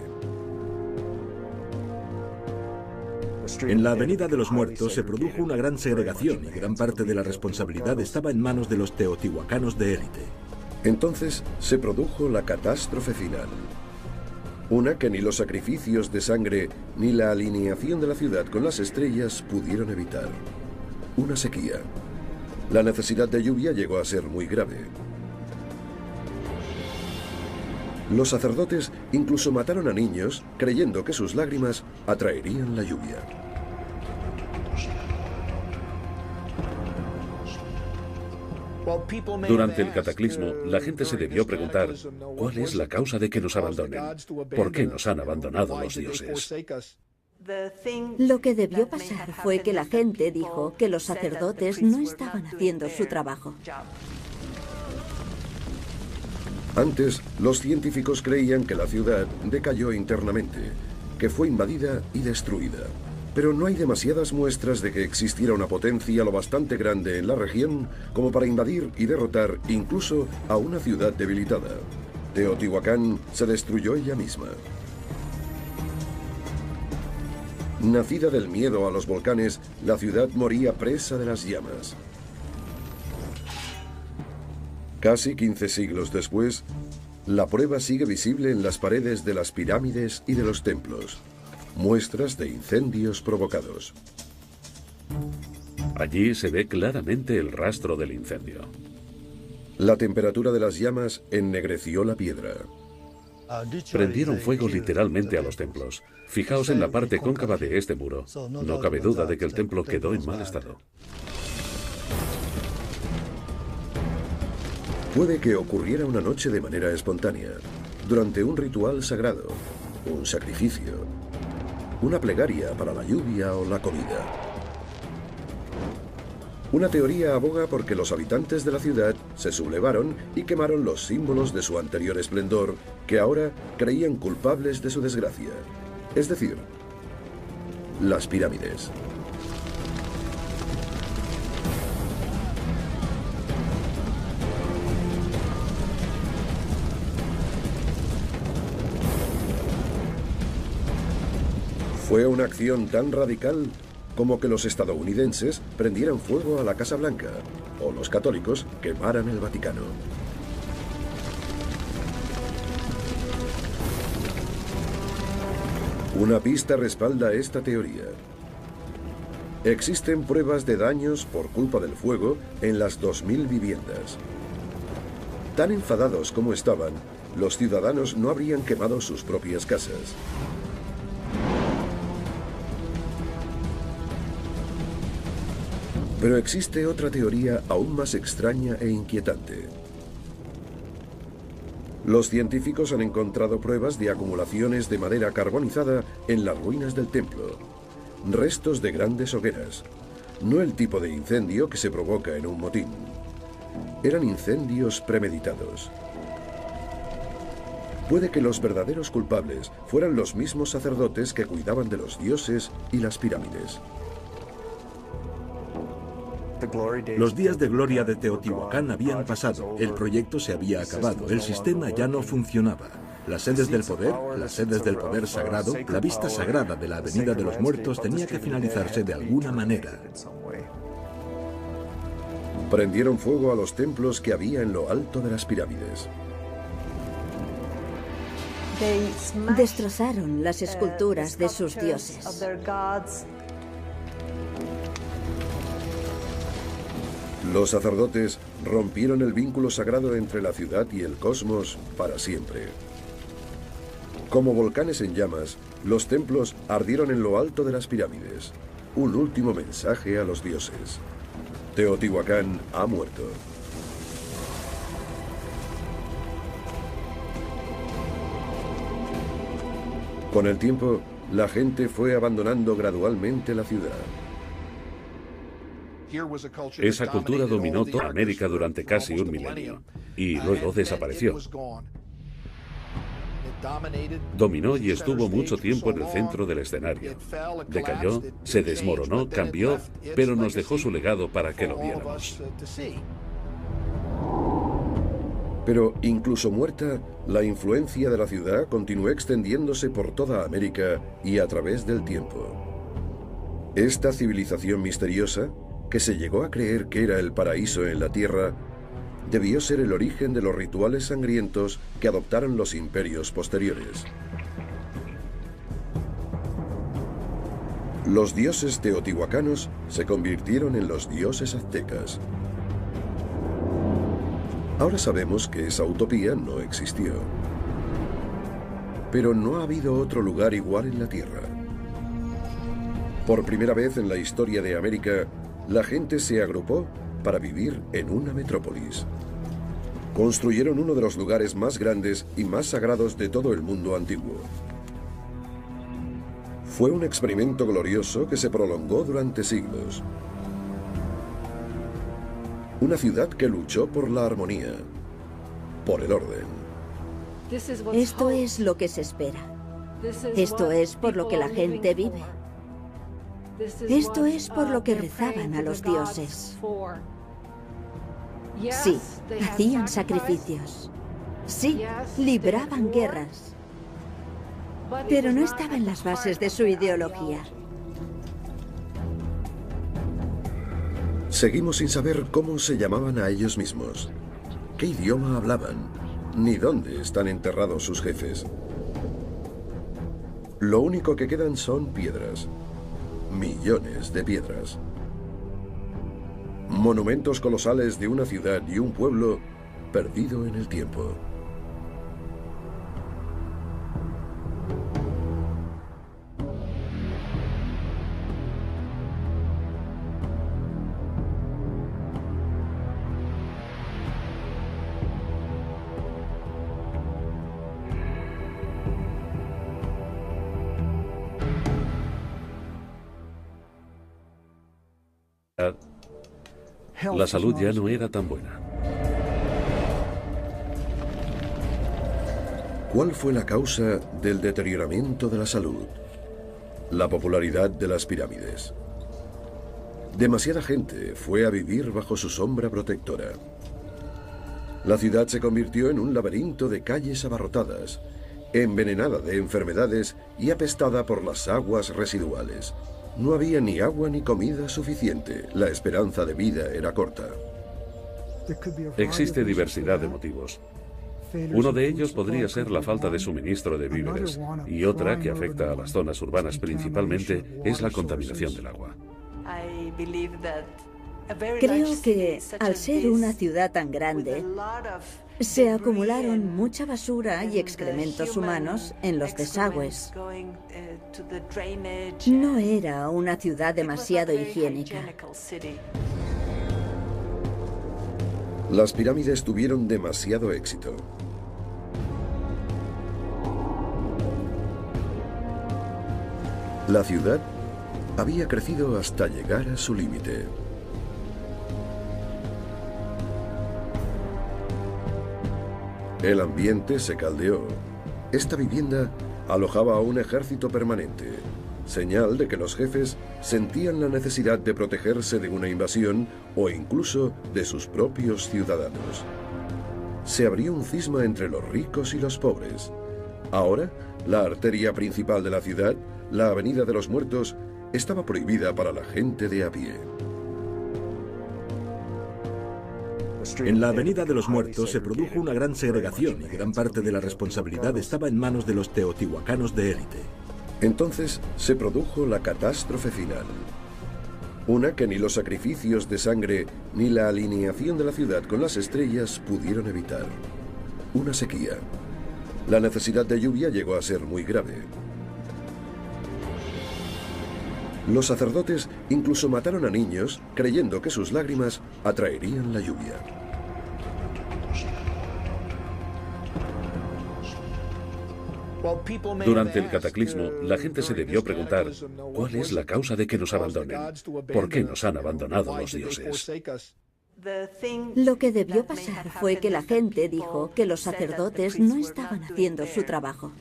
En la Avenida de los Muertos se produjo una gran segregación y gran parte de la responsabilidad estaba en manos de los teotihuacanos de élite. Entonces se produjo la catástrofe final. Una que ni los sacrificios de sangre ni la alineación de la ciudad con las estrellas pudieron evitar. Una sequía. La necesidad de lluvia llegó a ser muy grave. Los sacerdotes incluso mataron a niños creyendo que sus lágrimas atraerían la lluvia. Durante el cataclismo, la gente se debió preguntar, ¿cuál es la causa de que nos abandonen? ¿Por qué nos han abandonado los dioses? Lo que debió pasar fue que la gente dijo que los sacerdotes no estaban haciendo su trabajo. Antes, los científicos creían que la ciudad decayó internamente, que fue invadida y destruida. Pero no hay demasiadas muestras de que existiera una potencia lo bastante grande en la región como para invadir y derrotar incluso a una ciudad debilitada. Teotihuacán se destruyó ella misma. Nacida del miedo a los volcanes, la ciudad moría presa de las llamas. Casi 15 siglos después, la prueba sigue visible en las paredes de las pirámides y de los templos. muestras de incendios provocados. Allí se ve claramente el rastro del incendio. La temperatura de las llamas ennegreció la piedra. Prendieron fuego literalmente a los templos. Fijaos en la parte cóncava de este muro. No cabe duda de que el templo quedó en mal estado. Puede que ocurriera una noche de manera espontánea, durante un ritual sagrado, un sacrificio, una plegaria para la lluvia o la comida. Una teoría aboga porque los habitantes de la ciudad se sublevaron y quemaron los símbolos de su anterior esplendor que ahora creían culpables de su desgracia. Es decir, las pirámides. Fue una acción tan radical como que los estadounidenses prendieran fuego a la Casa Blanca o los católicos quemaran el Vaticano. Una pista respalda esta teoría. Existen pruebas de daños por culpa del fuego en las 2000 viviendas. Tan enfadados como estaban, los ciudadanos no habrían quemado sus propias casas. Pero existe otra teoría aún más extraña e inquietante. Los científicos han encontrado pruebas de acumulaciones de madera carbonizada en las ruinas del templo. Restos de grandes hogueras. No el tipo de incendio que se provoca en un motín. Eran incendios premeditados. Puede que los verdaderos culpables fueran los mismos sacerdotes que cuidaban de los dioses y las pirámides. Los días de gloria de Teotihuacán habían pasado, el proyecto se había acabado, el sistema ya no funcionaba. Las sedes del poder sagrado, la vista sagrada de la Avenida de los Muertos tenía que finalizarse de alguna manera. Prendieron fuego a los templos que había en lo alto de las pirámides. Destrozaron las esculturas de sus dioses. Los sacerdotes rompieron el vínculo sagrado entre la ciudad y el cosmos para siempre. Como volcanes en llamas, los templos ardieron en lo alto de las pirámides. Un último mensaje a los dioses. Teotihuacán ha muerto. Con el tiempo, la gente fue abandonando gradualmente la ciudad. Esa cultura dominó toda América durante casi un milenio y luego desapareció. Dominó y estuvo mucho tiempo en el centro del escenario. Decayó, se desmoronó, cambió, pero nos dejó su legado para que lo viéramos. Pero incluso muerta, la influencia de la ciudad continuó extendiéndose por toda América y a través del tiempo. Esta civilización misteriosa, que se llegó a creer que era el paraíso en la tierra, debió ser el origen de los rituales sangrientos que adoptaron los imperios posteriores. Los dioses teotihuacanos se convirtieron en los dioses aztecas. Ahora sabemos que esa utopía no existió. Pero no ha habido otro lugar igual en la Tierra. Por primera vez en la historia de América, la gente se agrupó para vivir en una metrópolis. Construyeron uno de los lugares más grandes y más sagrados de todo el mundo antiguo. Fue un experimento glorioso que se prolongó durante siglos. Una ciudad que luchó por la armonía, por el orden. Esto es lo que se espera. Esto es por lo que la gente vive. Esto es por lo que rezaban a los dioses. Sí, hacían sacrificios. Sí, libraban guerras. Pero no estaba en las bases de su ideología. Seguimos sin saber cómo se llamaban a ellos mismos, qué idioma hablaban, ni dónde están enterrados sus jefes. Lo único que quedan son piedras. Millones de piedras. Monumentos colosales de una ciudad y un pueblo perdido en el tiempo. La salud ya no era tan buena. ¿Cuál fue la causa del deterioramiento de la salud? La popularidad de las pirámides. Demasiada gente fue a vivir bajo su sombra protectora. La ciudad se convirtió en un laberinto de calles abarrotadas, envenenada de enfermedades y apestada por las aguas residuales. No había ni agua ni comida suficiente. La esperanza de vida era corta. Existe diversidad de motivos. Uno de ellos podría ser la falta de suministro de víveres, y otra, que afecta a las zonas urbanas principalmente, es la contaminación del agua. Creo que, al ser una ciudad tan grande, se acumularon mucha basura y excrementos humanos en los desagües. No era una ciudad demasiado higiénica. Las pirámides tuvieron demasiado éxito. La ciudad había crecido hasta llegar a su límite. El ambiente se caldeó. Esta vivienda alojaba a un ejército permanente, señal de que los jefes sentían la necesidad de protegerse de una invasión o incluso de sus propios ciudadanos. Se abrió un cisma entre los ricos y los pobres. Ahora, la arteria principal de la ciudad, la Avenida de los Muertos, estaba prohibida para la gente de a pie. En la Avenida de los Muertos se produjo una gran segregación y gran parte de la responsabilidad estaba en manos de los teotihuacanos de élite. Entonces se produjo la catástrofe final. Una que ni los sacrificios de sangre ni la alineación de la ciudad con las estrellas pudieron evitar. Una sequía. La necesidad de lluvia llegó a ser muy grave. Los sacerdotes incluso mataron a niños creyendo que sus lágrimas atraerían la lluvia. Durante el cataclismo, la gente se debió preguntar, ¿cuál es la causa de que nos abandonen? ¿Por qué nos han abandonado los dioses? Lo que debió pasar fue que la gente dijo que los sacerdotes no estaban haciendo su trabajo.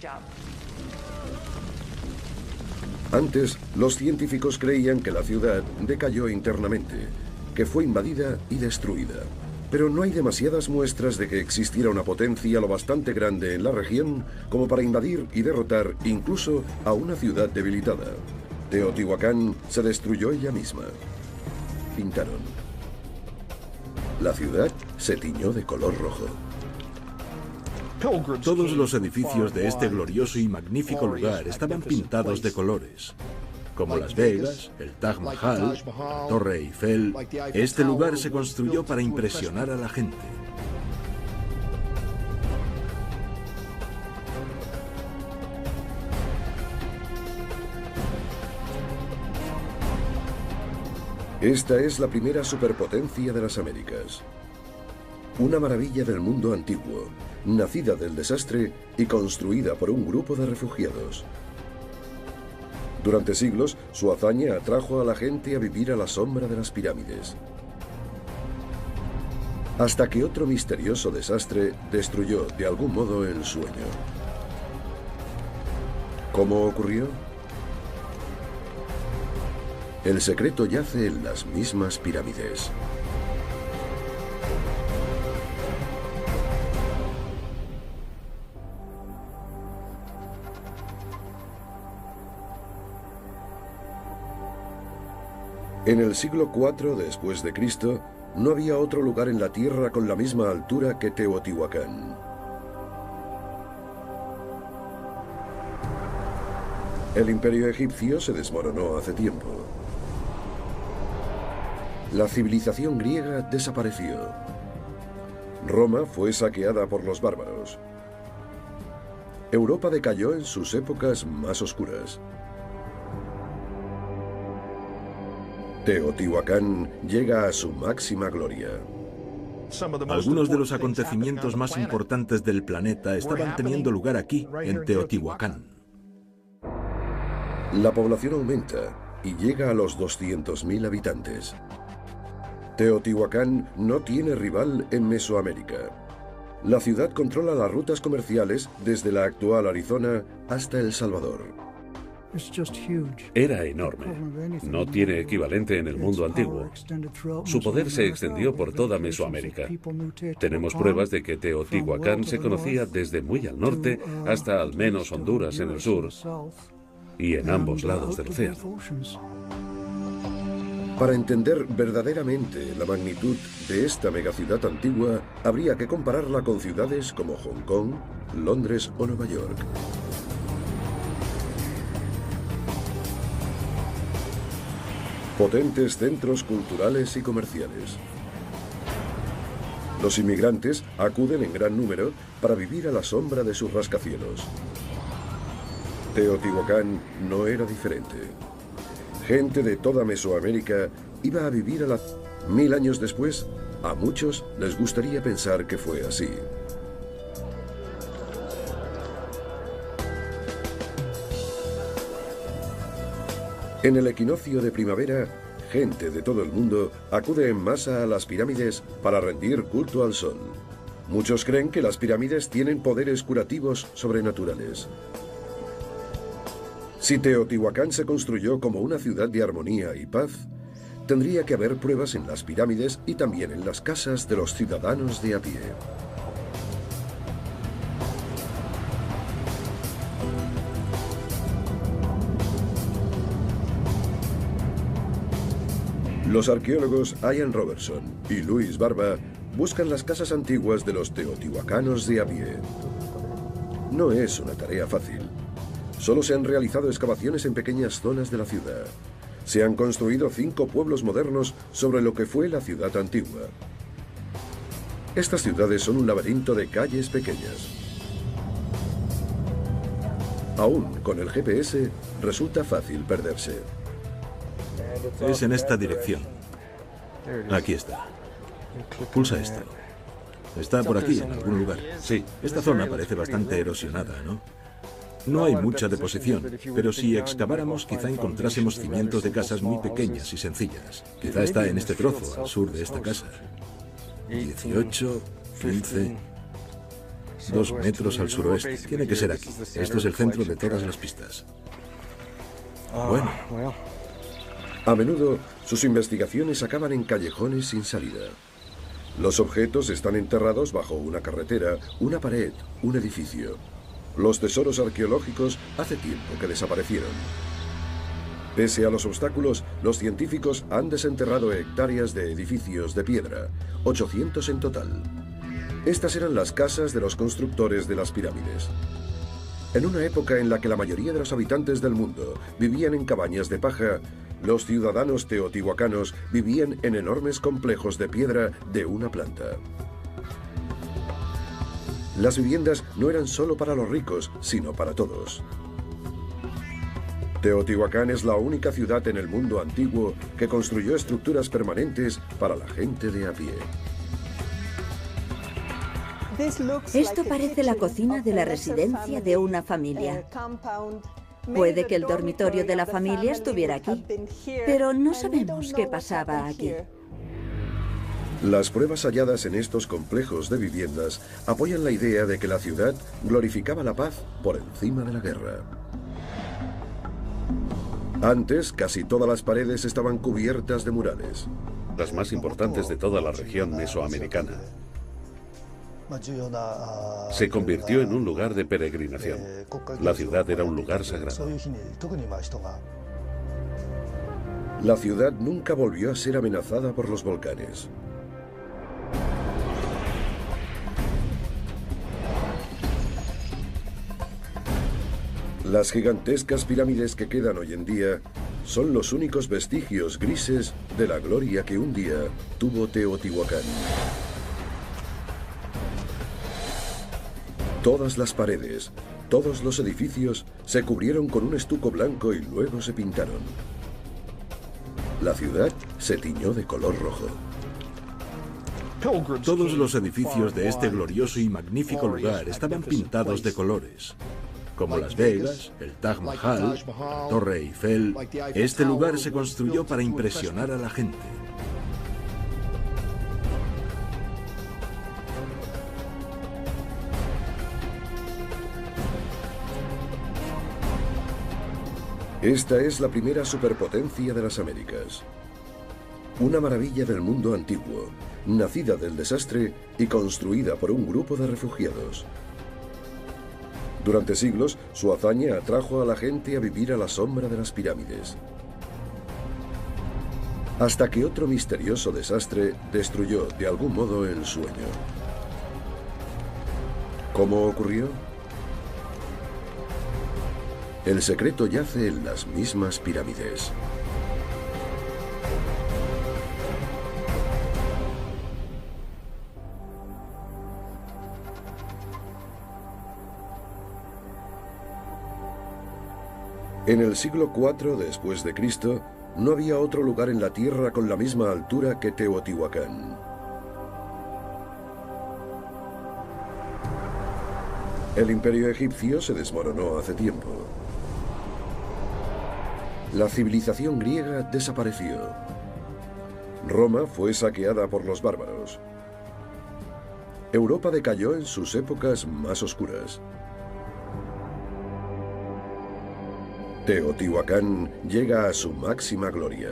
Antes, los científicos creían que la ciudad decayó internamente, que fue invadida y destruida. Pero no hay demasiadas muestras de que existiera una potencia lo bastante grande en la región como para invadir y derrotar incluso a una ciudad debilitada. Teotihuacán se destruyó ella misma. Pintaron. La ciudad se tiñó de color rojo. Todos los edificios de este glorioso y magnífico lugar estaban pintados de colores. Como Las Vegas, el Taj Mahal, la Torre Eiffel, este lugar se construyó para impresionar a la gente. Esta es la primera superpotencia de las Américas. Una maravilla del mundo antiguo, nacida del desastre y construida por un grupo de refugiados. Durante siglos, su hazaña atrajo a la gente a vivir a la sombra de las pirámides. Hasta que otro misterioso desastre destruyó de algún modo el sueño. ¿Cómo ocurrió? El secreto yace en las mismas pirámides. En el siglo IV después de Cristo, no había otro lugar en la Tierra con la misma altura que Teotihuacán. El imperio egipcio se desmoronó hace tiempo. La civilización griega desapareció. Roma fue saqueada por los bárbaros. Europa decayó en sus épocas más oscuras. Teotihuacán llega a su máxima gloria. Algunos de los acontecimientos más importantes del planeta estaban teniendo lugar aquí, en Teotihuacán. La población aumenta y llega a los 200.000 habitantes. Teotihuacán no tiene rival en Mesoamérica. La ciudad controla las rutas comerciales desde la actual Arizona hasta El Salvador. Era enorme. No tiene equivalente en el mundo antiguo. Su poder se extendió por toda Mesoamérica. Tenemos pruebas de que Teotihuacán se conocía desde muy al norte hasta al menos Honduras en el sur y en ambos lados del océano. Para entender verdaderamente la magnitud de esta megaciudad antigua, habría que compararla con ciudades como Hong Kong, Londres o Nueva York. Potentes centros culturales y comerciales. Los inmigrantes acuden en gran número para vivir a la sombra de sus rascacielos. Teotihuacán no era diferente. Gente de toda Mesoamérica iba a vivir a la... 1000 años después, a muchos les gustaría pensar que fue así. En el equinoccio de primavera, gente de todo el mundo acude en masa a las pirámides para rendir culto al sol. Muchos creen que las pirámides tienen poderes curativos sobrenaturales. Si Teotihuacán se construyó como una ciudad de armonía y paz, tendría que haber pruebas en las pirámides y también en las casas de los ciudadanos de a pie. Los arqueólogos Ian Robertson y Luis Barba buscan las casas antiguas de los teotihuacanos de a pie. No es una tarea fácil. Solo se han realizado excavaciones en pequeñas zonas de la ciudad. Se han construido 5 pueblos modernos sobre lo que fue la ciudad antigua. Estas ciudades son un laberinto de calles pequeñas. Aún con el GPS resulta fácil perderse. Es en esta dirección. Aquí está. Pulsa esto. Está por aquí, en algún lugar. Sí. Esta zona parece bastante erosionada, ¿no? No hay mucha deposición, pero si excaváramos quizá encontrásemos cimientos de casas muy pequeñas y sencillas. Quizá está en este trozo, al sur de esta casa. 18, 15... 2 metros al suroeste. Tiene que ser aquí. Esto es el centro de todas las pistas. Bueno. A menudo, sus investigaciones acaban en callejones sin salida. Los objetos están enterrados bajo una carretera, una pared, un edificio. Los tesoros arqueológicos hace tiempo que desaparecieron. Pese a los obstáculos, los científicos han desenterrado hectáreas de edificios de piedra, 800 en total. Estas eran las casas de los constructores de las pirámides. En una época en la que la mayoría de los habitantes del mundo vivían en cabañas de paja, los ciudadanos teotihuacanos vivían en enormes complejos de piedra de una planta. Las viviendas no eran solo para los ricos, sino para todos. Teotihuacán es la única ciudad en el mundo antiguo que construyó estructuras permanentes para la gente de a pie. Esto parece la cocina de la residencia de una familia. Puede que el dormitorio de la familia estuviera aquí, pero no sabemos qué pasaba aquí. Las pruebas halladas en estos complejos de viviendas apoyan la idea de que la ciudad glorificaba la paz por encima de la guerra. Antes, casi todas las paredes estaban cubiertas de murales. Las más importantes de toda la región mesoamericana. Se convirtió en un lugar de peregrinación. La ciudad era un lugar sagrado. La ciudad nunca volvió a ser amenazada por los volcanes. Las gigantescas pirámides que quedan hoy en día son los únicos vestigios grises de la gloria que un día tuvo Teotihuacán. Todas las paredes, todos los edificios se cubrieron con un estuco blanco y luego se pintaron. La ciudad se tiñó de color rojo. Todos los edificios de este glorioso y magnífico lugar estaban pintados de colores. Como Las Vegas, el Taj Mahal, la Torre Eiffel, este lugar se construyó para impresionar a la gente. Esta es la primera superpotencia de las Américas. Una maravilla del mundo antiguo, nacida del desastre y construida por un grupo de refugiados. Durante siglos, su hazaña atrajo a la gente a vivir a la sombra de las pirámides. Hasta que otro misterioso desastre destruyó de algún modo el sueño. ¿Cómo ocurrió? El secreto yace en las mismas pirámides. En el siglo IV después de Cristo, no había otro lugar en la tierra con la misma altura que Teotihuacán. El imperio egipcio se desmoronó hace tiempo. La civilización griega desapareció. Roma fue saqueada por los bárbaros. Europa decayó en sus épocas más oscuras. Teotihuacán llega a su máxima gloria.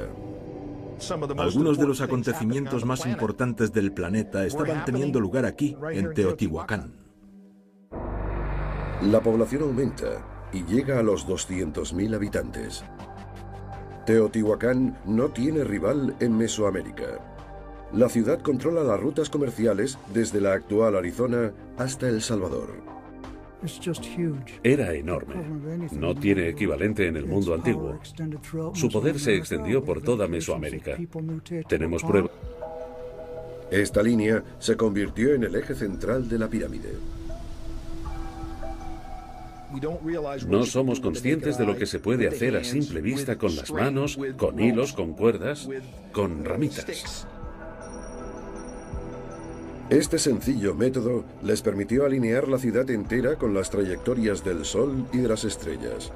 Algunos de los acontecimientos más importantes del planeta estaban teniendo lugar aquí, en Teotihuacán. La población aumenta y llega a los 200.000 habitantes. Teotihuacán no tiene rival en Mesoamérica. La ciudad controla las rutas comerciales desde la actual Arizona hasta El Salvador. Era enorme. No tiene equivalente en el mundo antiguo. Su poder se extendió por toda Mesoamérica. Tenemos pruebas. Esta línea se convirtió en el eje central de la pirámide. No somos conscientes de lo que se puede hacer a simple vista con las manos, con hilos, con cuerdas, con ramitas. Este sencillo método les permitió alinear la ciudad entera con las trayectorias del Sol y de las estrellas.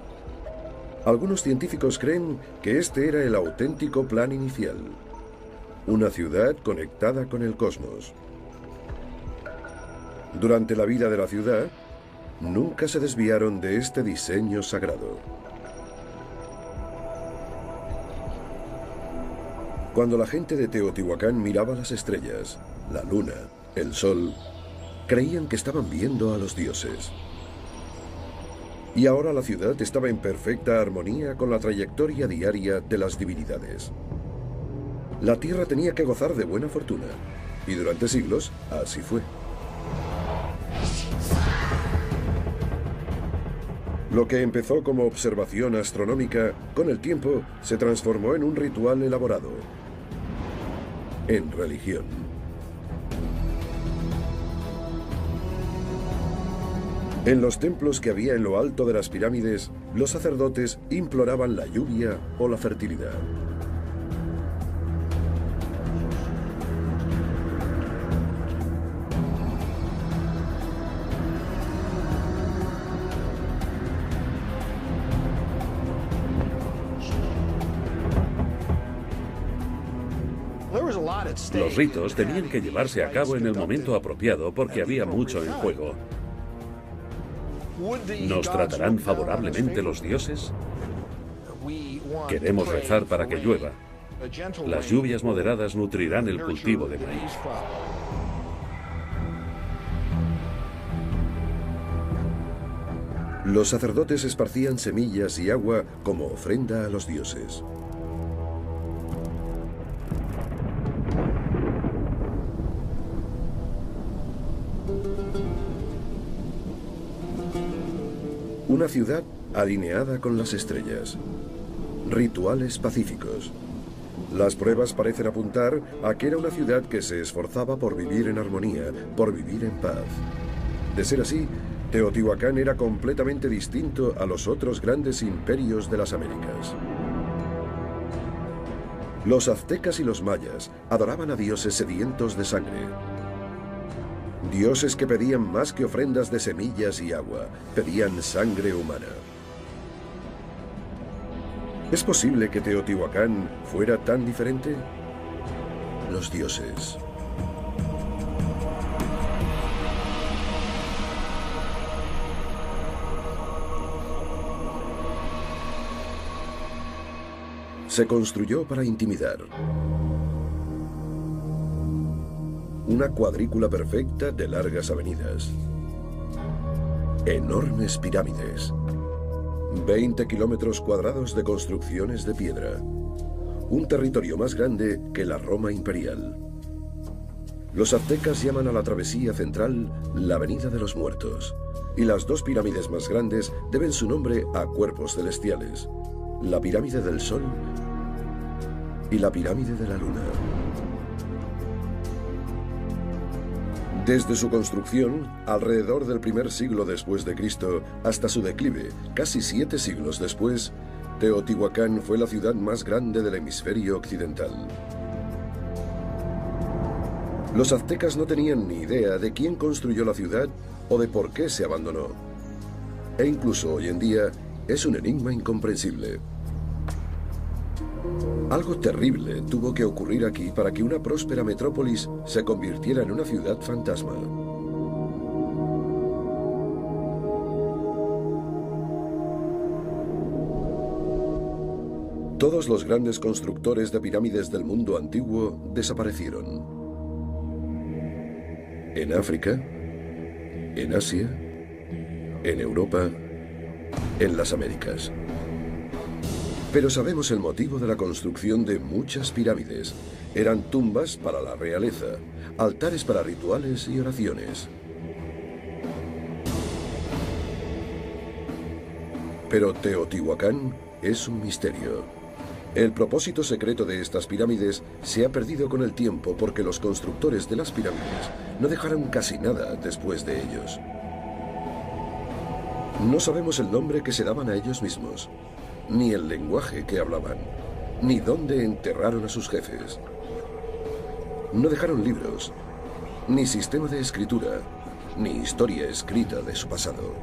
Algunos científicos creen que este era el auténtico plan inicial. Una ciudad conectada con el cosmos. Durante la vida de la ciudad, nunca se desviaron de este diseño sagrado. Cuando la gente de Teotihuacán miraba las estrellas, la luna, el sol, creían que estaban viendo a los dioses. Y ahora la ciudad estaba en perfecta armonía con la trayectoria diaria de las divinidades. La tierra tenía que gozar de buena fortuna, y durante siglos así fue. Lo que empezó como observación astronómica, con el tiempo se transformó en un ritual elaborado, en religión. En los templos que había en lo alto de las pirámides, los sacerdotes imploraban la lluvia o la fertilidad. Los ritos tenían que llevarse a cabo en el momento apropiado porque había mucho en juego. ¿Nos tratarán favorablemente los dioses? Queremos rezar para que llueva. Las lluvias moderadas nutrirán el cultivo de maíz. Los sacerdotes esparcían semillas y agua como ofrenda a los dioses. Una ciudad alineada con las estrellas. Rituales pacíficos. Las pruebas parecen apuntar a que era una ciudad que se esforzaba por vivir en armonía, por vivir en paz. De ser así, Teotihuacán era completamente distinto a los otros grandes imperios de las Américas. Los aztecas y los mayas adoraban a dioses sedientos de sangre. Dioses que pedían más que ofrendas de semillas y agua, pedían sangre humana. ¿Es posible que Teotihuacán fuera tan diferente? Los dioses. Se construyó para intimidar. Una cuadrícula perfecta de largas avenidas. Enormes pirámides. 20 kilómetros cuadrados de construcciones de piedra. Un territorio más grande que la Roma imperial. Los aztecas llaman a la travesía central la Avenida de los Muertos. Y las dos pirámides más grandes deben su nombre a cuerpos celestiales. La pirámide del Sol y la pirámide de la Luna. Desde su construcción, alrededor del primer siglo después de Cristo, hasta su declive, casi 7 siglos después, Teotihuacán fue la ciudad más grande del hemisferio occidental. Los aztecas no tenían ni idea de quién construyó la ciudad o de por qué se abandonó. E incluso hoy en día es un enigma incomprensible. Algo terrible tuvo que ocurrir aquí para que una próspera metrópolis se convirtiera en una ciudad fantasma. Todos los grandes constructores de pirámides del mundo antiguo desaparecieron. En África, en Asia, en Europa, en las Américas. Pero sabemos el motivo de la construcción de muchas pirámides. Eran tumbas para la realeza, altares para rituales y oraciones. Pero Teotihuacán es un misterio. El propósito secreto de estas pirámides se ha perdido con el tiempo porque los constructores de las pirámides no dejaron casi nada después de ellos. No sabemos el nombre que se daban a ellos mismos, ni el lenguaje que hablaban, ni dónde enterraron a sus jefes. No dejaron libros, ni sistema de escritura, ni historia escrita de su pasado.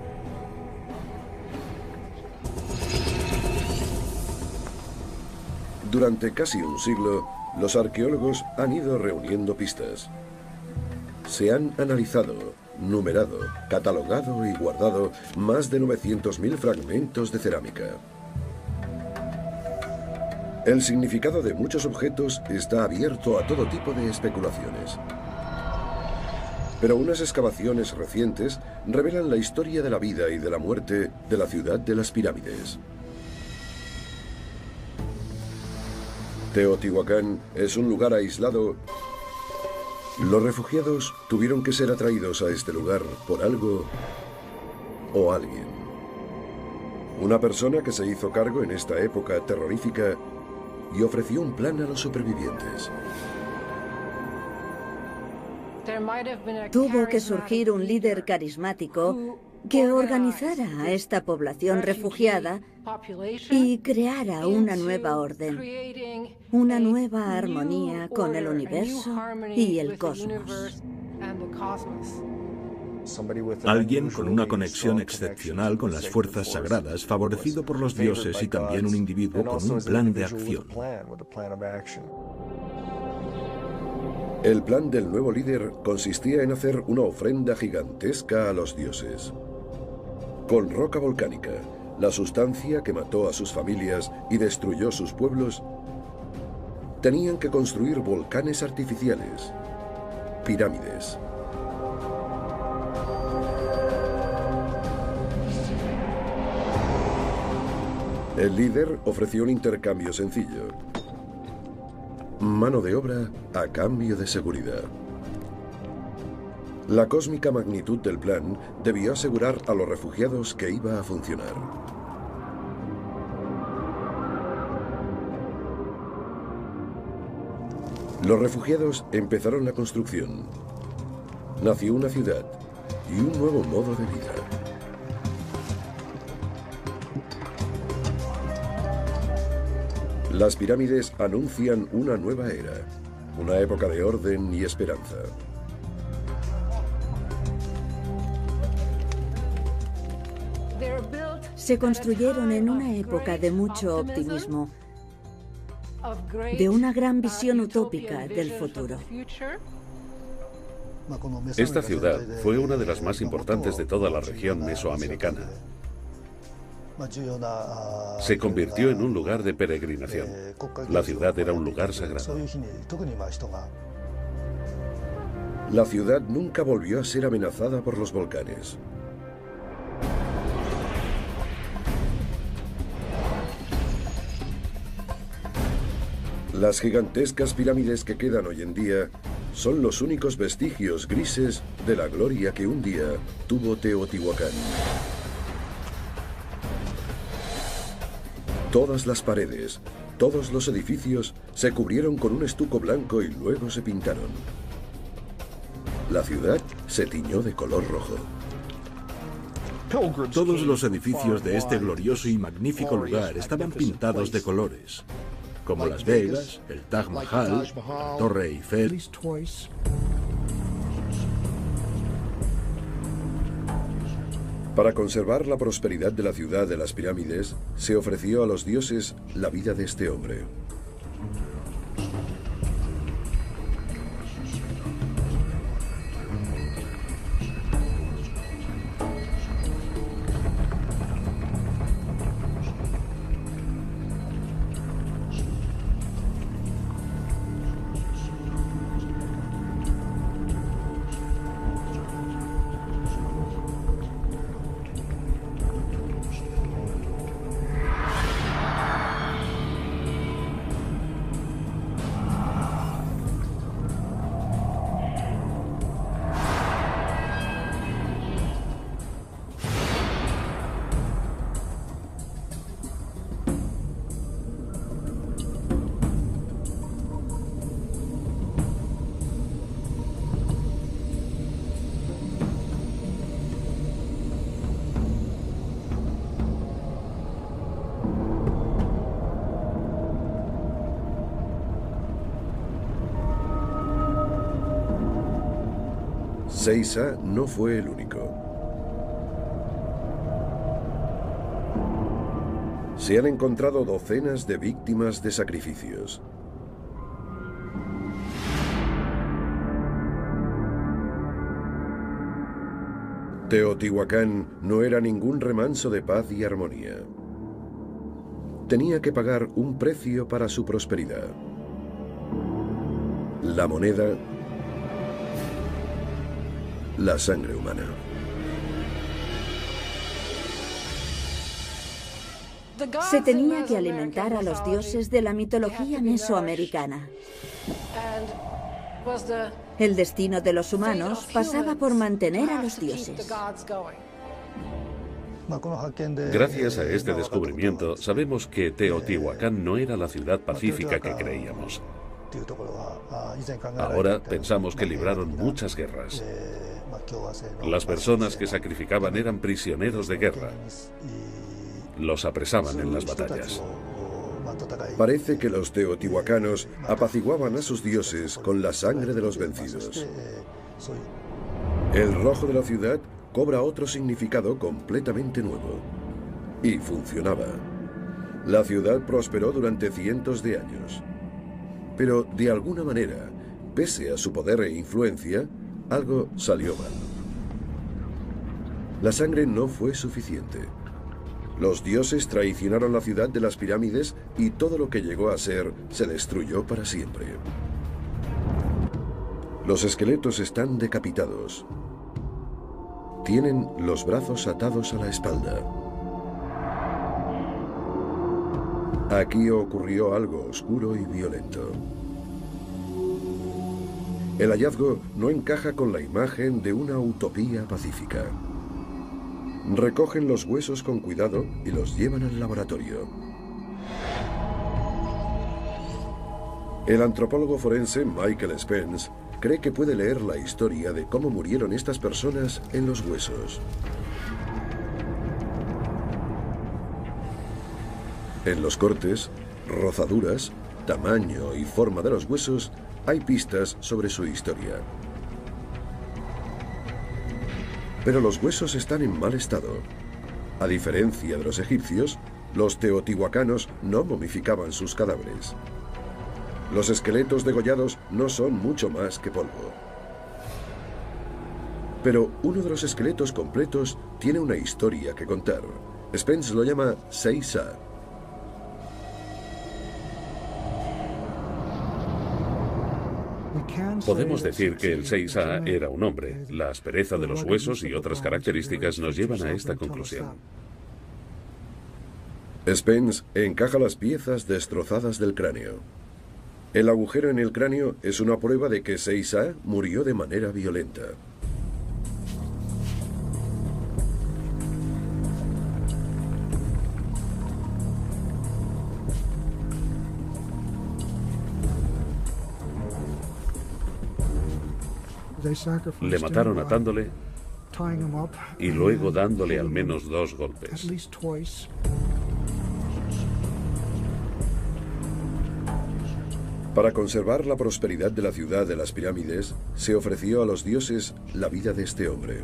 Durante casi un siglo, los arqueólogos han ido reuniendo pistas. Se han analizado, numerado, catalogado y guardado más de 900.000 fragmentos de cerámica. El significado de muchos objetos está abierto a todo tipo de especulaciones. Pero unas excavaciones recientes revelan la historia de la vida y de la muerte de la ciudad de las pirámides. Teotihuacán es un lugar aislado. Los refugiados tuvieron que ser atraídos a este lugar por algo o alguien. Una persona que se hizo cargo en esta época terrorífica y ofreció un plan a los supervivientes. Tuvo que surgir un líder carismático que organizara a esta población refugiada y creara una nueva orden, una nueva armonía con el universo y el cosmos. Alguien con una conexión excepcional con las fuerzas sagradas, favorecido por los dioses, y también un individuo con un plan de acción. El plan del nuevo líder consistía en hacer una ofrenda gigantesca a los dioses. Con roca volcánica, la sustancia que mató a sus familias y destruyó sus pueblos, tenían que construir volcanes artificiales, pirámides. El líder ofreció un intercambio sencillo: mano de obra a cambio de seguridad. La cósmica magnitud del plan debió asegurar a los refugiados que iba a funcionar. Los refugiados empezaron la construcción. Nació una ciudad y un nuevo modo de vida. Las pirámides anuncian una nueva era, una época de orden y esperanza. Se construyeron en una época de mucho optimismo, de una gran visión utópica del futuro. Esta ciudad fue una de las más importantes de toda la región mesoamericana. Se convirtió en un lugar de peregrinación. La ciudad era un lugar sagrado. La ciudad nunca volvió a ser amenazada por los volcanes. Las gigantescas pirámides que quedan hoy en día son los únicos vestigios grises de la gloria que un día tuvo Teotihuacán. Todas las paredes, todos los edificios se cubrieron con un estuco blanco y luego se pintaron. La ciudad se tiñó de color rojo. Todos los edificios de este glorioso y magnífico lugar estaban pintados de colores, como Las Vegas, el Taj Mahal, la Torre Eiffel. Para conservar la prosperidad de la ciudad de las pirámides, se ofreció a los dioses la vida de este hombre. Seiza no fue el único. Se han encontrado docenas de víctimas de sacrificios. Teotihuacán no era ningún remanso de paz y armonía. Tenía que pagar un precio para su prosperidad. La moneda, la sangre humana. Se tenía que alimentar a los dioses de la mitología mesoamericana. El destino de los humanos pasaba por mantener a los dioses. Gracias a este descubrimiento, sabemos que Teotihuacán no era la ciudad pacífica que creíamos. Ahora pensamos que libraron muchas guerras. Las personas que sacrificaban eran prisioneros de guerra. Los apresaban en las batallas. Parece que los teotihuacanos apaciguaban a sus dioses con la sangre de los vencidos. El rojo de la ciudad cobra otro significado completamente nuevo. Y funcionaba. La ciudad prosperó durante cientos de años. Pero de alguna manera, pese a su poder e influencia, algo salió mal. La sangre no fue suficiente. Los dioses traicionaron la ciudad de las pirámides y todo lo que llegó a ser se destruyó para siempre. Los esqueletos están decapitados. Tienen los brazos atados a la espalda. Aquí ocurrió algo oscuro y violento. El hallazgo no encaja con la imagen de una utopía pacífica. Recogen los huesos con cuidado y los llevan al laboratorio. El antropólogo forense Michael Spence cree que puede leer la historia de cómo murieron estas personas en los huesos. En los cortes, rozaduras, tamaño y forma de los huesos hay pistas sobre su historia. Pero los huesos están en mal estado. A diferencia de los egipcios, los teotihuacanos no momificaban sus cadáveres. Los esqueletos degollados no son mucho más que polvo. Pero uno de los esqueletos completos tiene una historia que contar. Spence lo llama Seiza. Podemos decir que el 6A era un hombre. La aspereza de los huesos y otras características nos llevan a esta conclusión. Spence encaja las piezas destrozadas del cráneo. El agujero en el cráneo es una prueba de que 6A murió de manera violenta. Le mataron atándole y luego dándole al menos 2 golpes. Para conservar la prosperidad de la ciudad de las pirámides, se ofreció a los dioses la vida de este hombre.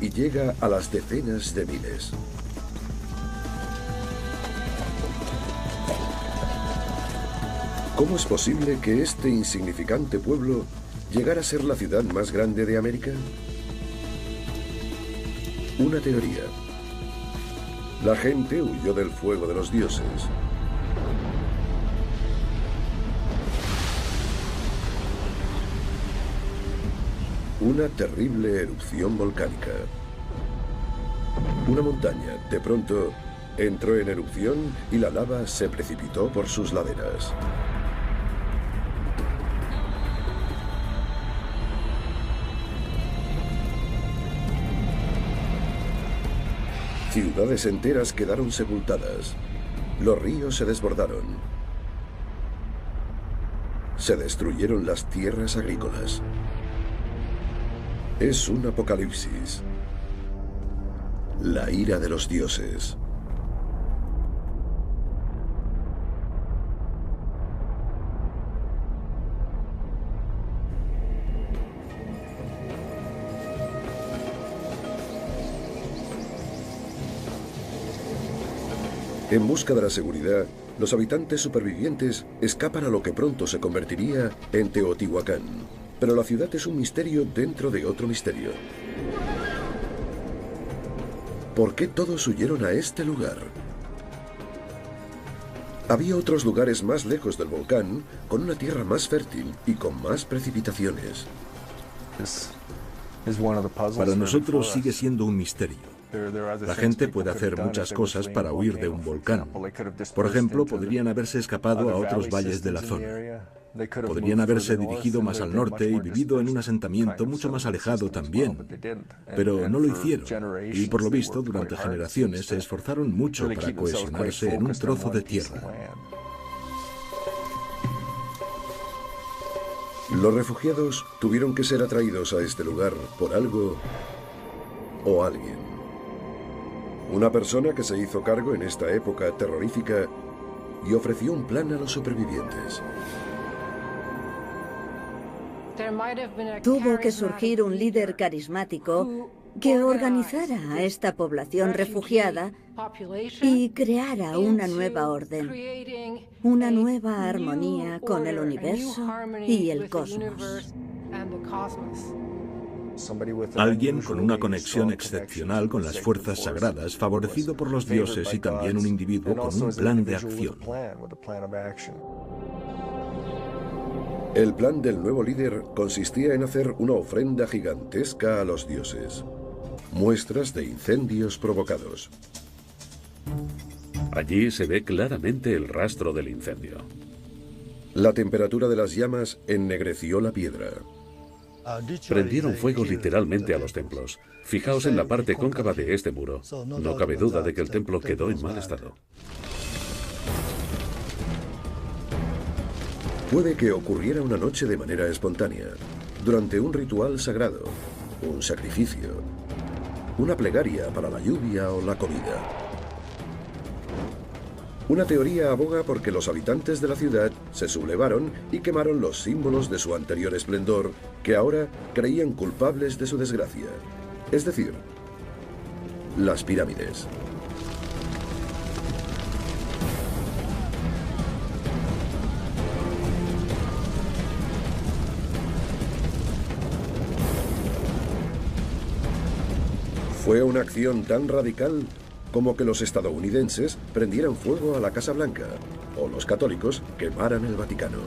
Y llega a las decenas de miles. ¿Cómo es posible que este insignificante pueblo llegara a ser la ciudad más grande de América? Una teoría. La gente huyó del fuego de los dioses. Una terrible erupción volcánica. Una montaña, de pronto, entró en erupción y la lava se precipitó por sus laderas. Ciudades enteras quedaron sepultadas. Los ríos se desbordaron. Se destruyeron las tierras agrícolas. Es un apocalipsis. La ira de los dioses. En busca de la seguridad, los habitantes supervivientes escapan a lo que pronto se convertiría en Teotihuacán. Pero la ciudad es un misterio dentro de otro misterio. ¿Por qué todos huyeron a este lugar? Había otros lugares más lejos del volcán, con una tierra más fértil y con más precipitaciones. Para nosotros sigue siendo un misterio. La gente puede hacer muchas cosas para huir de un volcán. Por ejemplo, podrían haberse escapado a otros valles de la zona. Podrían haberse dirigido más al norte y vivido en un asentamiento mucho más alejado también. Pero no lo hicieron. Y por lo visto, durante generaciones se esforzaron mucho para cohesionarse en un trozo de tierra. Los refugiados tuvieron que ser atraídos a este lugar por algo o alguien. Una persona que se hizo cargo en esta época terrorífica y ofreció un plan a los supervivientes. Tuvo que surgir un líder carismático que organizara a esta población refugiada y creara una nueva orden, una nueva armonía con el universo y el cosmos. Alguien con una conexión excepcional con las fuerzas sagradas, favorecido por los dioses, y también un individuo con un plan de acción. El plan del nuevo líder consistía en hacer una ofrenda gigantesca a los dioses. Muestras de incendios provocados. Allí se ve claramente el rastro del incendio. La temperatura de las llamas ennegreció la piedra. Prendieron fuego literalmente a los templos. Fijaos en la parte cóncava de este muro. No cabe duda de que el templo quedó en mal estado. Puede que ocurriera una noche de manera espontánea, durante un ritual sagrado, un sacrificio, una plegaria para la lluvia o la comida. Una teoría aboga porque los habitantes de la ciudad se sublevaron y quemaron los símbolos de su anterior esplendor que ahora creían culpables de su desgracia, es decir, las pirámides. Fue una acción tan radical como que los estadounidenses prendieran fuego a la Casa Blanca o los católicos quemaran el Vaticano.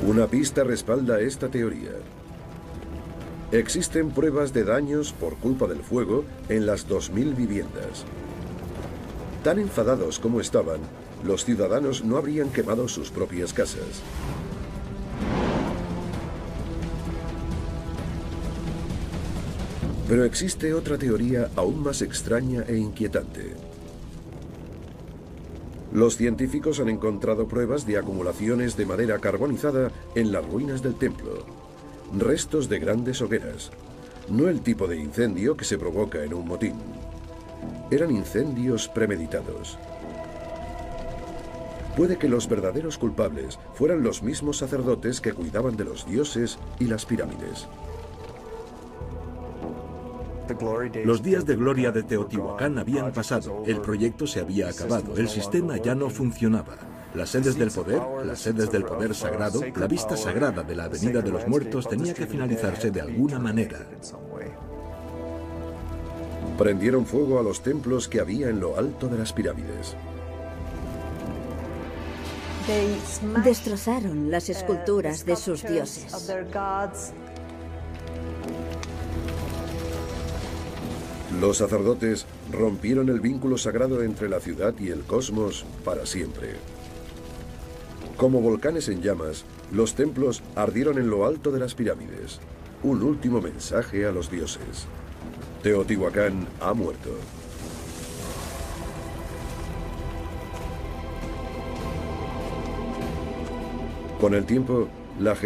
Una pista respalda esta teoría. Existen pruebas de daños por culpa del fuego en las 2000 viviendas. Tan enfadados como estaban, los ciudadanos no habrían quemado sus propias casas. Pero existe otra teoría aún más extraña e inquietante. Los científicos han encontrado pruebas de acumulaciones de madera carbonizada en las ruinas del templo. Restos de grandes hogueras. No el tipo de incendio que se provoca en un motín. Eran incendios premeditados. Puede que los verdaderos culpables fueran los mismos sacerdotes que cuidaban de los dioses y las pirámides. Los días de gloria de Teotihuacán habían pasado, el proyecto se había acabado, el sistema ya no funcionaba. Las sedes del poder sagrado, la vista sagrada de la Avenida de los Muertos tenía que finalizarse de alguna manera. Prendieron fuego a los templos que había en lo alto de las pirámides. Destrozaron las esculturas de sus dioses. Los sacerdotes rompieron el vínculo sagrado entre la ciudad y el cosmos para siempre. Como volcanes en llamas, los templos ardieron en lo alto de las pirámides. Un último mensaje a los dioses. Teotihuacán ha muerto. Con el tiempo, la gente